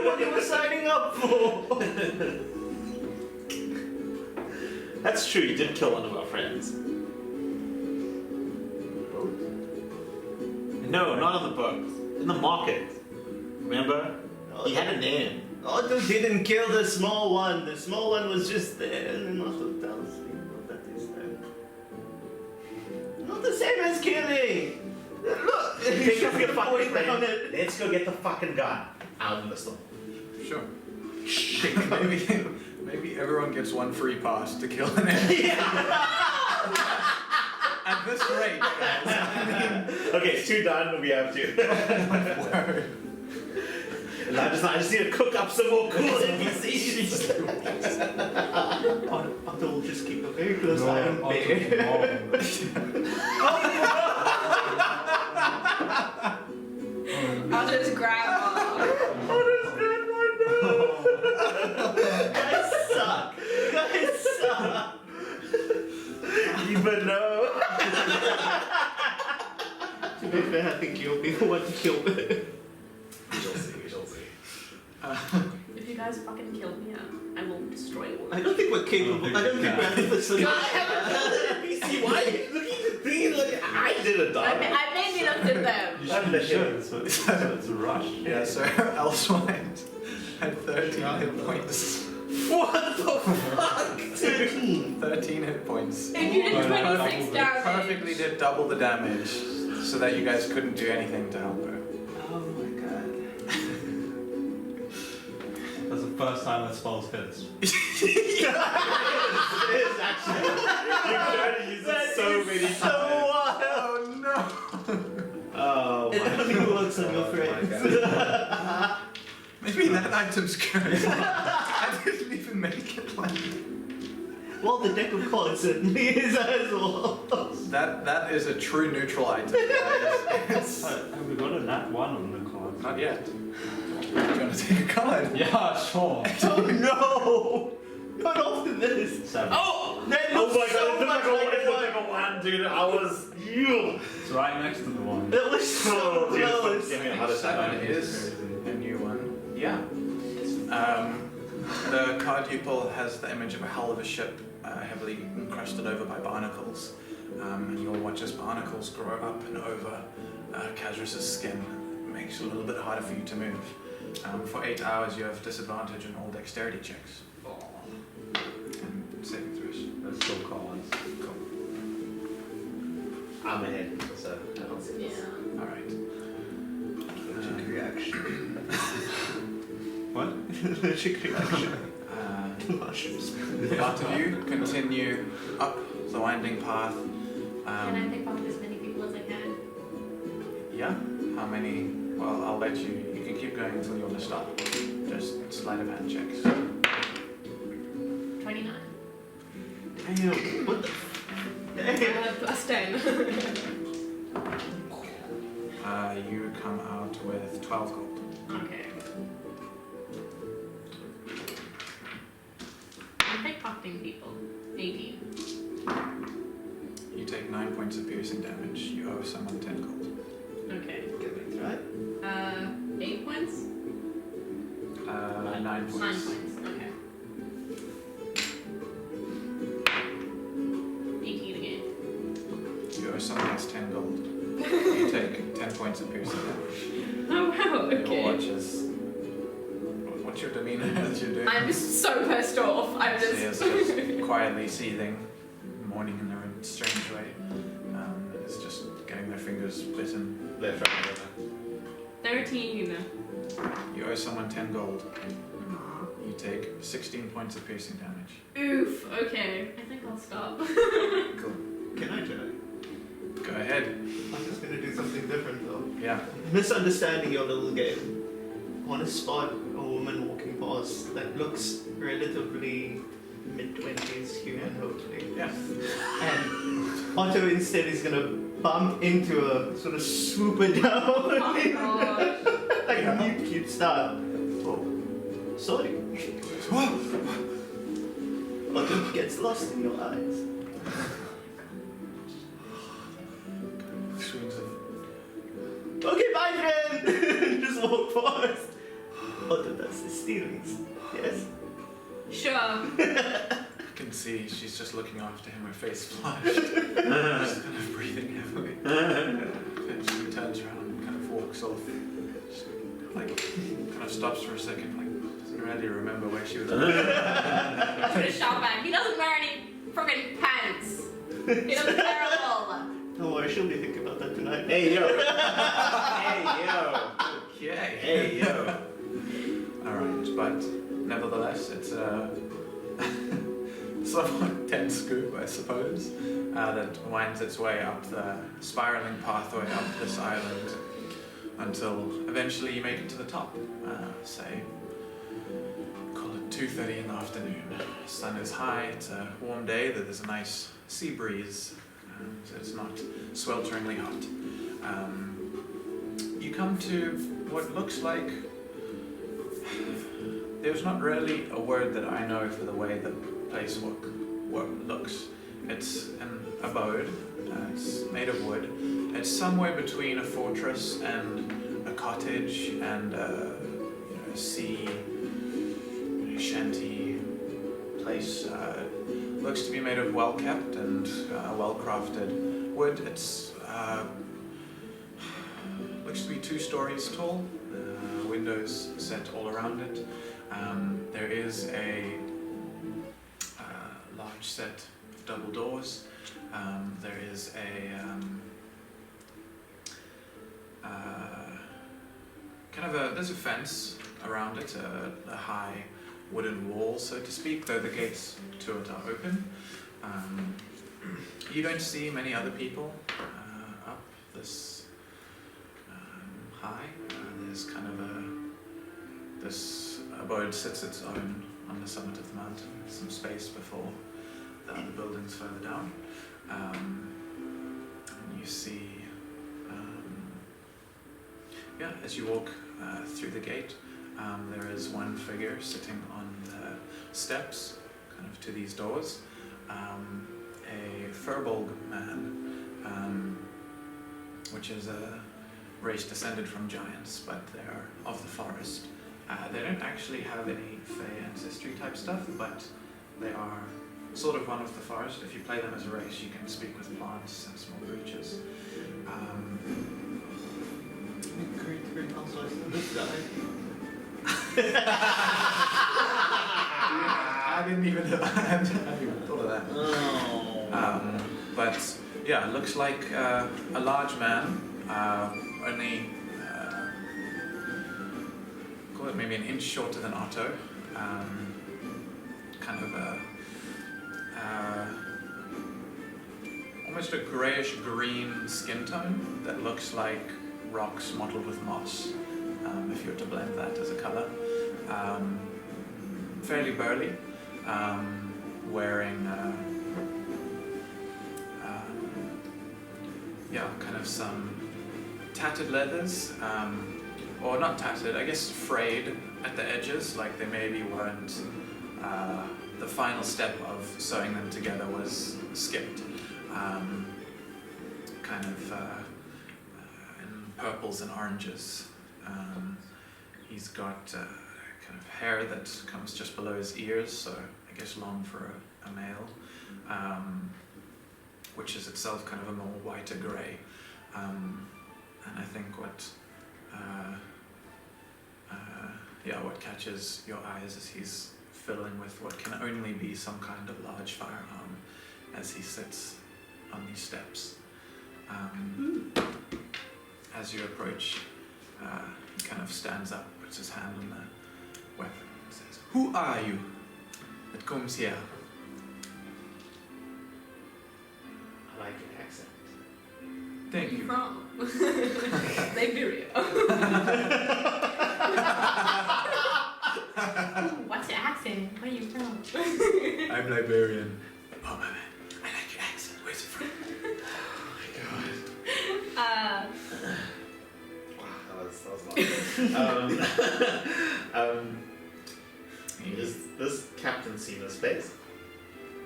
What you were signing up for? That's true, you did kill one of our friends. No, not on the boat. In the market. Remember? He had a name. Otto didn't kill the small one. The small one was just there, and then Otto tells me that is there. Not the same as killing. Look, Pick up your fucking point down friend. it. Let's go get the fucking gun. Out in the storm. Sure. maybe everyone gets one free pass to kill an enemy. At this rate, guys. Okay, it's 2 done, we have to. Word. And I just need to cook up some more cool NPCs. Otto will just keep a very close eye on Bear. Otto's grandma. Guys suck. Guys suck. Even though. To be fair, I think you'll be the one to kill me. We shall see, we shall see. If you guys fucking kill me, I will destroy all of I you. don't think we're capable. I don't think we're at the facility. I haven't done an NPC. Why are you looking at me like I did a I dog? mainly looked at them. You should, so it's a rush. Yeah, so Elsewine had 13 hit points. What the fuck? 13. 13 hit points. And you did 26 It damage. perfectly did double the damage, so that you guys couldn't do anything to help her. Oh my god. That's the first time that spells hits. It is actually. You've tried to use it so many times. So wild. Oh no! Oh It my only works on your friends. Maybe that item's good. I didn't even make it like Well, the deck of cards certainly is as well. that is a true neutral item. It's Have we got a nat 1 on the card? not yet. Do you want to take a card? Yeah, sure. Oh no! Not after this. 7. Oh! That Oh looks my so god, it much looked like like a one. a 1, dude. I was. You. It's right next to the 1. That was so Oh, dude, close. give me a heart attack. 7 is a new one. Yeah. The card you pull has the image of a hull of a ship, heavily encrusted over by barnacles. And you'll watch as barnacles grow up and over Kazrus's skin. It makes it a little bit harder for you to move. For 8 hours, you have disadvantage on all dexterity checks. And saving throws. That's still cards. Cool. I'm ahead, so I don't see this. Yeah. Alright. Allergic reaction. What? Allergic reaction. Mushrooms. The lot of you continue up the winding path. Can I pick up as many people as I can? Yeah. How many? Well, I'll let you. You can keep going until you want to stop. Just sleight of hand checks. 29. Damn, what the Plus 10. You come out with 12 gold. Okay. I'm pickpocketing people. 18. You take 9 points of piercing damage. You owe someone 10 gold. Okay. right? 8 points? 9 points. 9 points. Okay. 18 again. You owe someone else 10 gold. You take 10 points of piercing damage. Oh wow, Your okay. watch is. What's your demeanor as you're doing? I'm just so pissed off. I'm So just. just quietly seething, mourning in their own strange way. It's just getting their fingers bitten. Left, right, left. 13. You owe someone 10 gold. Aw. You take 16 points of piercing damage. Oof, okay. I think I'll stop. Cool. Can I try? Go ahead. I'm just gonna do something different though. Yeah. Misunderstanding your little game. I want to spot a woman walking past that looks relatively mid-20s human, hopefully. Yeah. And Otto instead is gonna bump into her, sort of swoop her down. Oh gosh. Like a new cute style. Oh, sorry. Otto gets lost in your eyes. Swings of Okay, bye friend! Just walk past. Otto does his stealings. Yes? Sure. I can see she's just looking after him, her face flushed. Just kind of breathing heavily. Eventually turns around and kind of walks off. She, like, kind of stops for a second, like, doesn't really remember where she was. I'm gonna shout back. He doesn't wear any freaking pants. He looks terrible. Don't worry, she'll be thinking about that tonight. Hey yo! Hey yo! Okay. Hey yo! Alright, but nevertheless, it's a somewhat tense scoop, I suppose, that winds its way up the spiraling pathway up this island until eventually you make it to the top. Say, call it 2:30 in the afternoon. Sun is high, it's a warm day, there's a nice sea breeze, so it's not swelteringly hot. You come to what looks like, there's not really a word that I know for the way the place looks. It's an abode, it's made of wood. It's somewhere between a fortress and a cottage and a sea shanty place. Looks to be made of well-kept and well-crafted wood. It's looks to be 2 stories tall, windows set all around it. There is a large set of double doors. There is there's a fence around it, a high wooden wall, so to speak, though the gates to it are open. You don't see many other people up this high. There's kind of this abode sits its own on the summit of the mountain, some space before the other buildings further down. And you see, as you walk through the gate, there is one figure sitting on the steps, kind of to these doors, a Furbolg man, which is a race descended from giants, but they're of the forest. They don't actually have any Fey ancestry type stuff, but they are sort of one of the forest. If you play them as a race, you can speak with plants and small creatures. Great housewives in this guy. I didn't even thought of that. Oh. But yeah, it looks like a large man, only call it maybe an inch shorter than Otto. Kind of almost a greyish green skin tone that looks like rocks mottled with moss, if you were to blend that as a colour. Fairly burly, wearing kind of some tattered leathers, or not tattered, I guess frayed at the edges, like they maybe weren't, the final step of sewing them together was skipped. Kind of in purples and oranges. He's got kind of hair that comes just below his ears, so I guess long for a male, which is itself kind of a more whiter grey. And I think what catches your eyes is he's fiddling with what can only be some kind of large firearm as he sits on these steps. As you approach, he kind of stands up, puts his hand on the weapon and says, "Who are you that comes here?" I like your accent. Thank you. From Siberia. What's your accent? accent. Where are you from? I'm Liberian. Oh my man, I like your accent. Where's it from? Oh my god. Wow, that was long. Is this Captain Cima's face?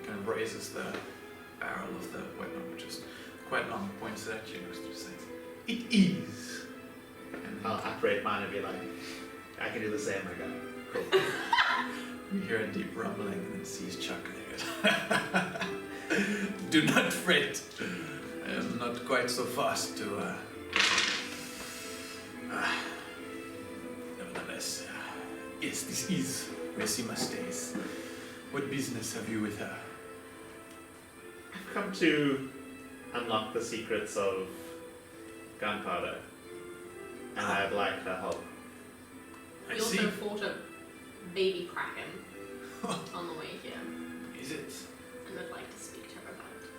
Kind of raises the barrel of the weapon, which is quite long, points it at you, and just says, "It is." And I'll operate mine and be like, I can do the same, my guy. Cool. you hear a deep rumbling, and then sees chuckling it. Do not fret. I am not quite so fast to. Nevertheless, yes, this is where Cima stays. What business have you with her? I've come to unlock the secrets of gunpowder, and I'd like her help. I We see. also fought a baby kraken on the way here, Is it? and I'd like to speak to her about it.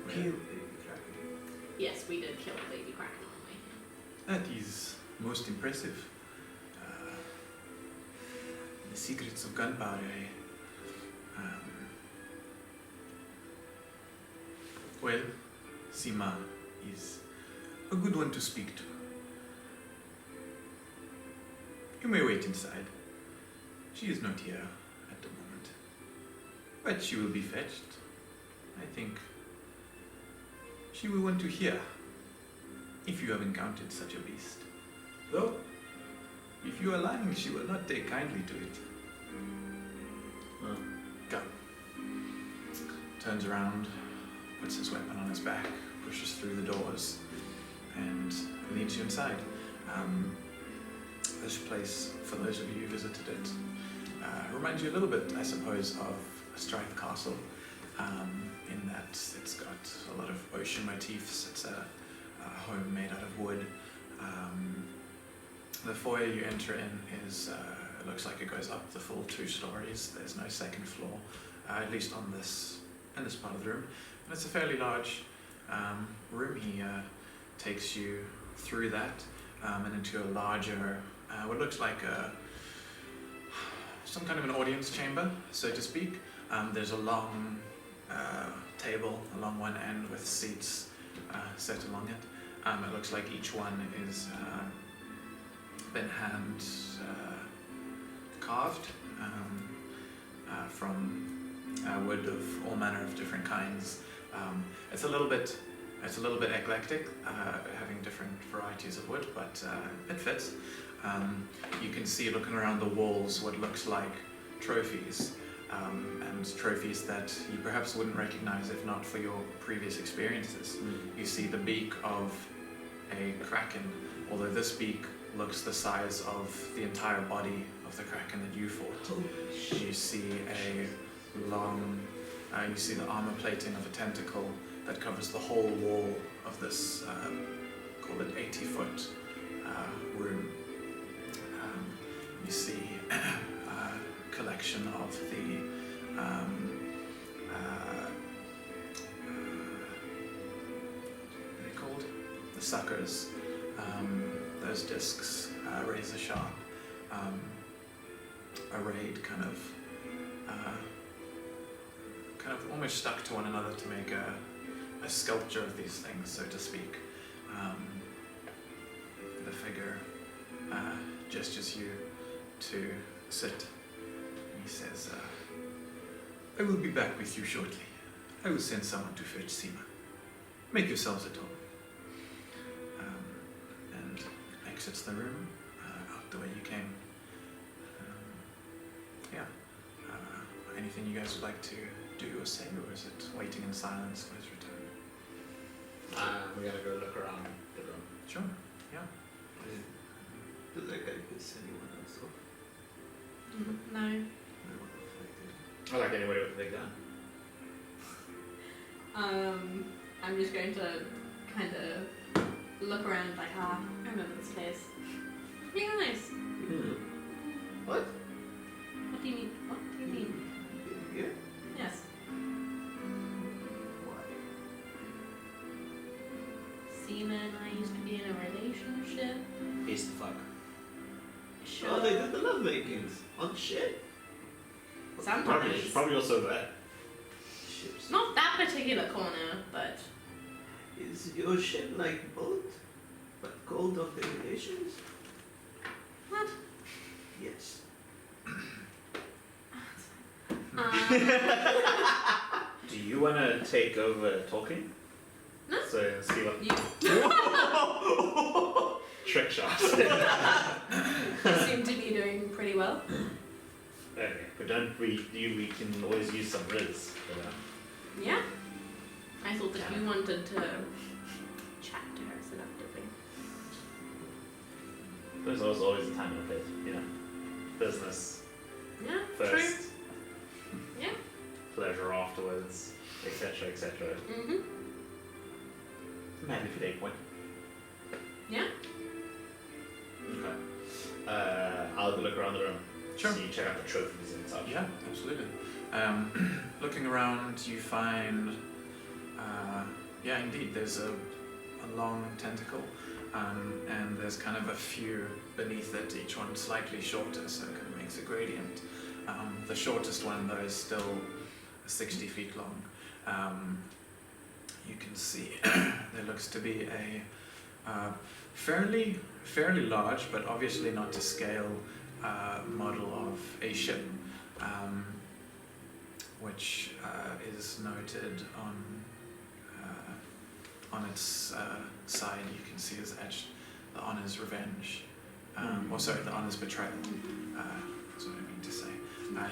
Kill baby kraken. Yes, we did kill a baby kraken on the way here. That is most impressive. The secrets of gunpowder. Well, Cima is a good one to speak to. You may wait inside. She is not here at the moment, but she will be fetched. I think she will want to hear if you have encountered such a beast. Though, if you are lying, she will not take kindly to it. Go. Turns around, puts his weapon on his back, pushes through the doors, and leads you inside. This place, for those of you who visited it, reminds you a little bit, I suppose, of Strath Castle, in that it's got a lot of ocean motifs. It's a home made out of wood. The foyer you enter in is, it looks like it goes up the full 2 stories. There's no second floor, at least in this part of the room. And it's a fairly large room. He takes you through that and into a larger, what looks like some kind of an audience chamber, so to speak. There's a long table along one end with seats set along it. It looks like each one is been hand carved from wood of all manner of different kinds. It's a little bit eclectic, having different varieties of wood, but it fits. You can see, looking around the walls, what looks like trophies, and trophies that you perhaps wouldn't recognize if not for your previous experiences. You see the beak of a kraken, although this beak looks the size of the entire body of the kraken that you fought. You see a long, you see the armor plating of a tentacle that covers the whole wall of this, call it 80-foot room. You see a collection of the what are they called? The suckers. Those discs, razor sharp, arrayed kind of almost stuck to one another to make a sculpture of these things, so to speak. The figure gestures you to sit, and he says, I will be back with you shortly. I will send someone to fetch Cima. Make yourselves at home. And exits the room out the way you came. Anything you guys would like to do or say, or is it waiting in silence for his return? We gotta go look around the room. Sure, yeah. Does that guy piss anyone else off? No. I want to fight him. I like anybody with a big gun. I'm just going to kind of look around like, I remember this place. Really nice. What? What do you mean? What do you mean? Yeah? Yes. Why? Cima and I used to be in a relationship. He's the fuck. Sure. Oh, they did the love makings on shit. Sometimes. Probably also there. Ships. Not that particular corner, but Is your ship like boat, but cold of the relations? what? Yes. Do you want to take over talking? No. So see what You trick shots. seem to be doing pretty well. Okay, but don't we can always use some riz. Yeah. I thought that you wanted to chat to her seductively. There's always a time and a place, you know. Business Yeah, first, true. Yeah. pleasure afterwards, etc., etc. Mhm. Magnificent point. Yeah. Okay. I'll have a look around the room. Sure. So you check out the trophies and such. Yeah, absolutely. Looking around, you find, yeah, indeed, there's a long tentacle, and there's kind of a few beneath it, each one slightly shorter, so it kind of makes a gradient. The shortest one, though, is still 60 feet long. You can see there looks to be a fairly large, but obviously not to scale, model of a ship, which is noted on its side. You can see is etched the Honor's Revenge, or sorry, the Honor's Betrayal. That's what I mean to say.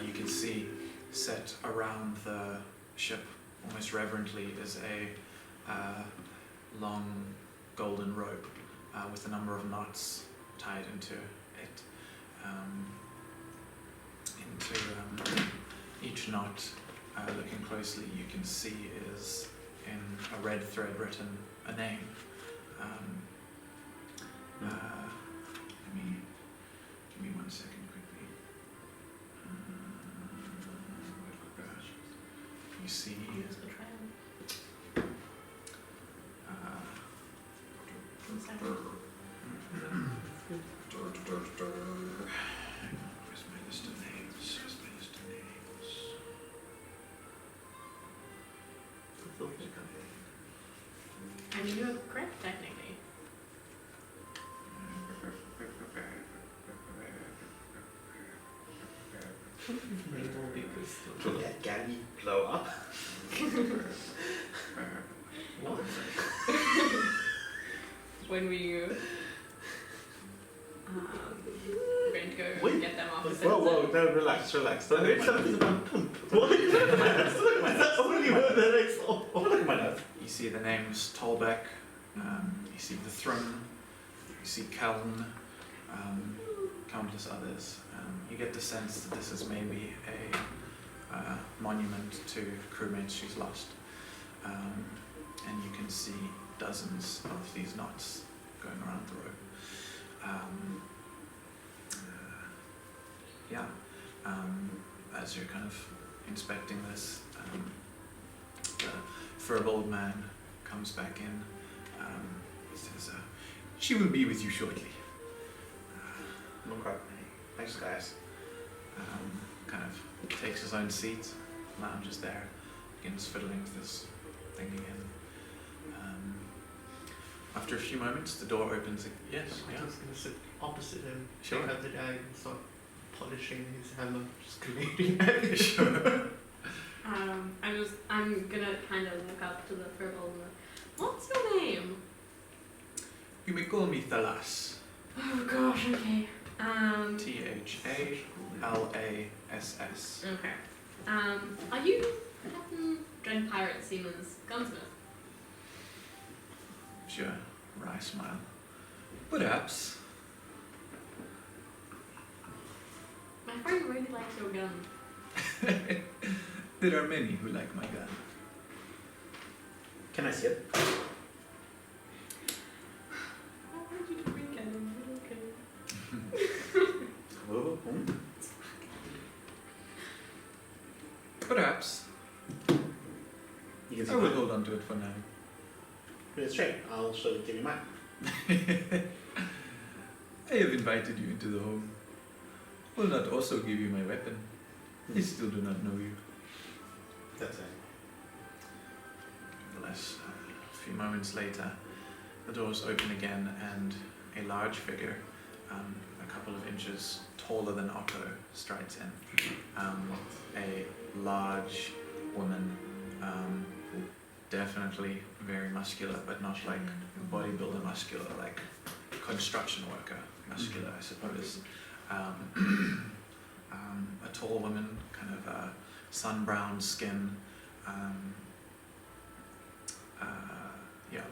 You can see set around the ship, almost reverently, is a long golden rope with a number of knots tied into it. Each knot, looking closely, you can see is in a red thread written a name. Give me 1 second quickly. You see. Honor's Betrayal. Where's my list of names? I mean, you're correct, technically. Rainbow because Will that galley blow up? what? When we going to go Wait. get them off the Whoa, no, relax. I Don't heard look at my something notes. about pump. What? Is that the only word that I saw? Don't look at my notes. You see the names Tolbeck, you see the Thrum, you see Keln, countless others. You get the sense that this is maybe a monument to crewmates she's lost. And you can see dozens of these knots going around the rope. As you're kind of inspecting this, the furred old man comes back in. He says, "She will be with you shortly." Okay. Thanks, guys. Kind of takes his own seat, lounges there, begins fiddling with this thing again. After a few moments, the door opens. Yes, I yeah. was going to sit opposite him, Sure. take out the dag and start polishing his hammer, just creating action. Sure. I'm gonna kind of look up to the purple. What's your name? You may call me Thalas. Oh gosh, okay. Thallass. Okay. Are you Captain Dread Pirate Cima's gunsmith? Sure. Wry smile. Perhaps. My friend really likes your gun. There are many who like my gun. Can I see it? I wanted you to wink at him, but okay. Oh, Perhaps. You can see I will mine. hold on to it for now. It's straight. I'll give you mine. I have invited you into the home. Will not also give you my weapon. They still do not know you. That's it. Nevertheless, a few moments later, the doors open again and a large figure, a couple of inches taller than Otto, strides in. A large woman, definitely very muscular, but not like bodybuilder muscular, like construction worker muscular, I suppose. A tall woman, kind of sun-browned skin,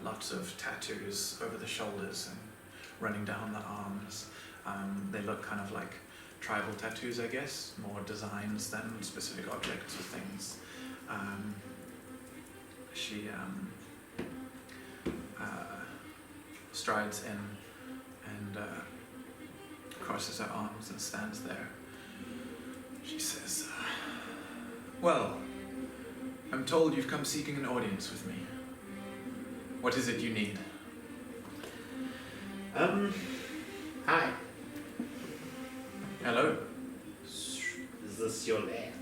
lots of tattoos over the shoulders and running down the arms. They look kind of like tribal tattoos, I guess, more designs than specific objects or things. She strides in and crosses her arms and stands there. She says, "Well, I'm told you've come seeking an audience with me. What is it you need?" Hi. Hello. Is this your leg?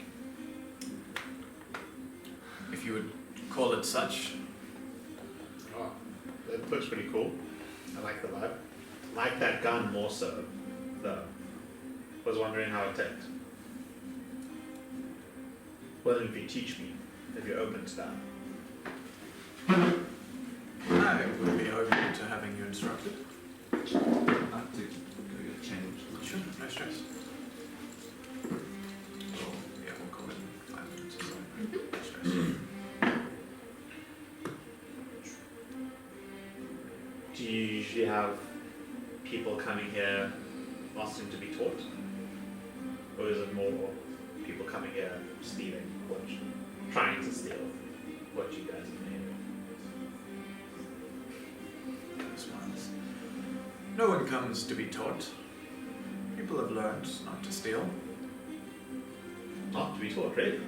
If you would call it such. Oh, it looks pretty cool. I like the vibe. Like that gun more so, though. Was wondering how it ticked. Wondering if you teach me, if you're open to that. I would be open to having you instructed. I have to go get changed. Sure, no stress. Well, yeah, we'll call it 5 minutes or so. No stress. Do you usually have people coming here asking to be taught? Or is it more people coming here stealing what trying to steal what you guys have made? Smiles. No one comes to be taught. People have learned not to steal. Not to be taught, really?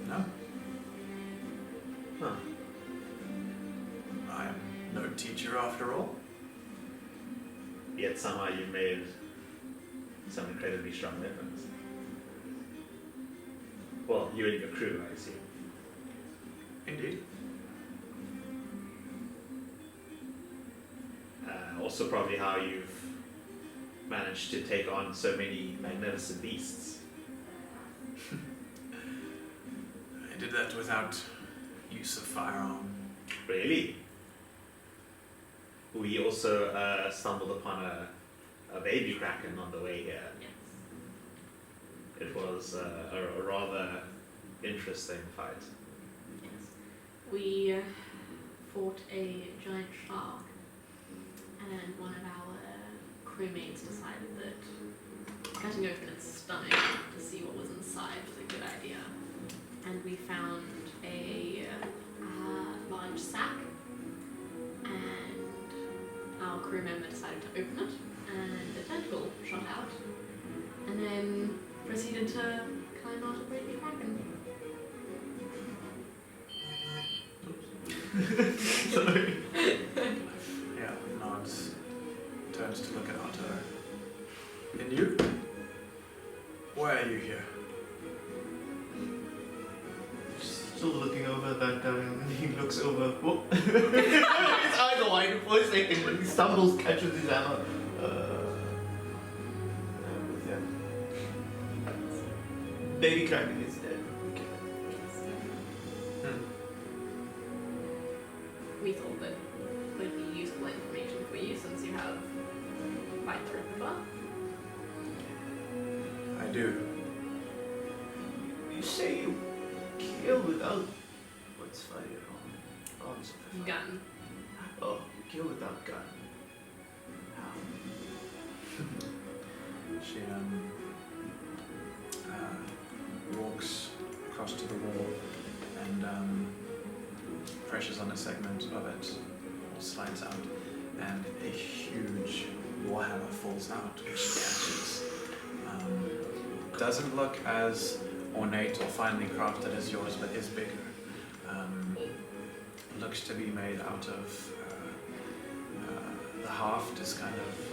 No, Huh. I am no teacher after all. Yet somehow you've made some incredibly strong weapons. Well, you and your crew, I assume. Indeed. Also probably how you've managed to take on so many magnificent beasts. I did that without use of firearm. Really? We also stumbled upon a baby kraken on the way here. Yes. It was a rather interesting fight. Yes. We fought a giant shark, and one of our crewmates decided that cutting open its stomach to see what was inside was a good idea. And we found a large sack, and our crew member decided to open it, and a tentacle shot out, and then proceeded to climb out a baby kraken. Yeah, nods. Turns to look at Otto. And you? Why are you here? Still looking over at that guy, and then he looks over. Whoop. His eyes are wide for a second, and he stumbles, catches his hammer. Yeah. Baby Kraken is dead. We thought that would be useful information for you since you have fight repertoire. I do. You say you kill without what's fired on arms of the fire? Gun. Oh, you kill without gun. How? She walks across to the wall and presses on a segment of it, slides out, and a huge warhammer falls out, which catches. Doesn't look as ornate or finely crafted as yours, but is bigger. Looks to be made out of the haft is kind of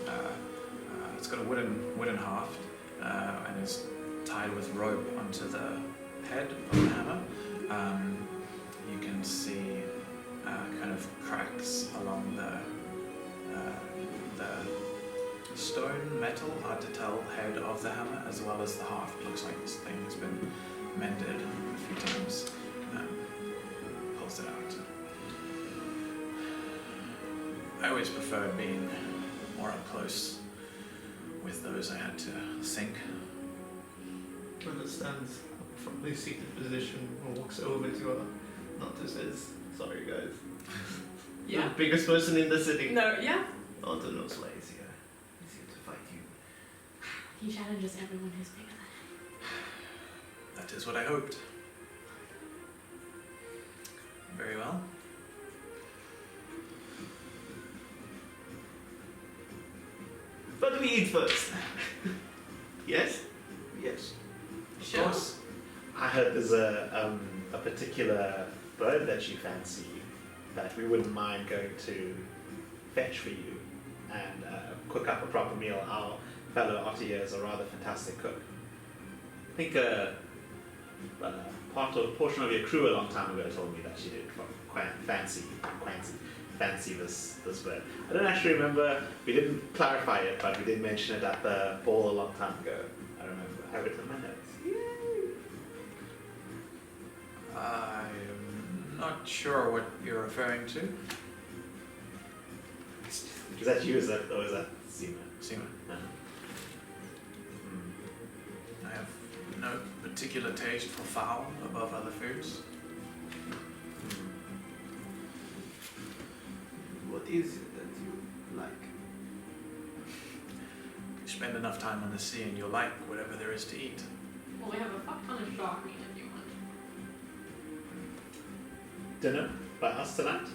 it's got a wooden haft, and is tied with rope onto the head of the hammer. You can see kind of cracks along the stone, metal, hard to tell, head of the hammer, as well as the haft. Looks like this thing has been mended a few times. Pulls it out. I always preferred being more up close with those I had to sink. Understands from the seated position and walks over to her. Nota says, "Sorry guys. Yeah. The biggest person in the city. No, yeah. Nota knows why he's here. He's here to fight you." He challenges everyone who's bigger than him. That is what I hoped. Very well. What do we eat first? Yes? Yes. Sure. Of course. I heard there's a particular bird that you fancy that we wouldn't mind going to fetch for you and cook up a proper meal. Our fellow otter here is a rather fantastic cook. I think a portion of your crew a long time ago told me that she did fancy this bird. I don't actually remember, we didn't clarify it, but we did mention it at the ball a long time ago. I remember, I have it in my notes. I'm not sure what you're referring to. Is that you, or is that Cima? Cima. No. I have no particular taste for fowl above other foods. What is it that you like? You spend enough time on the sea and you'll like whatever there is to eat. Well, we have a fuck ton of shark meat if you want. Dinner by us tonight?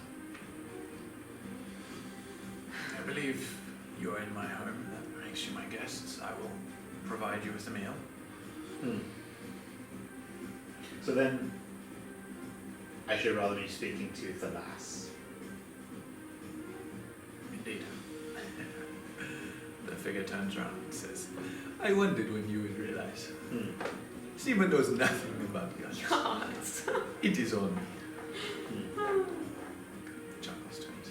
I believe you're in my home. That makes you my guests. I will provide you with a meal. So then, I should rather be speaking to the lass. Indeed. The figure turns around and says, I wondered when you would realize. Cima knows nothing about the others. God. It is on me. Chuckles to it.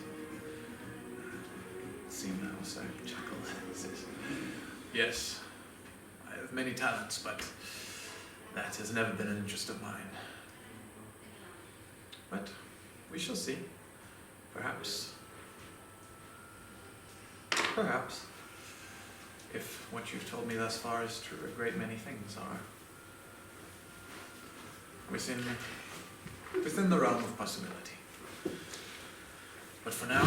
Cima also chuckles and says, yes, I have many talents, but that has never been an interest of mine. But we shall see. Perhaps, if what you've told me thus far is true, a great many things are within the realm of possibility. But for now,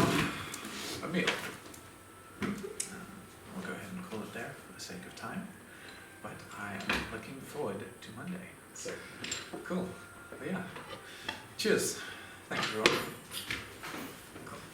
a meal. We'll go ahead and call it there for the sake of time. But I am looking forward to Monday. So, Cool. But yeah. Cheers. Thank you, everyone.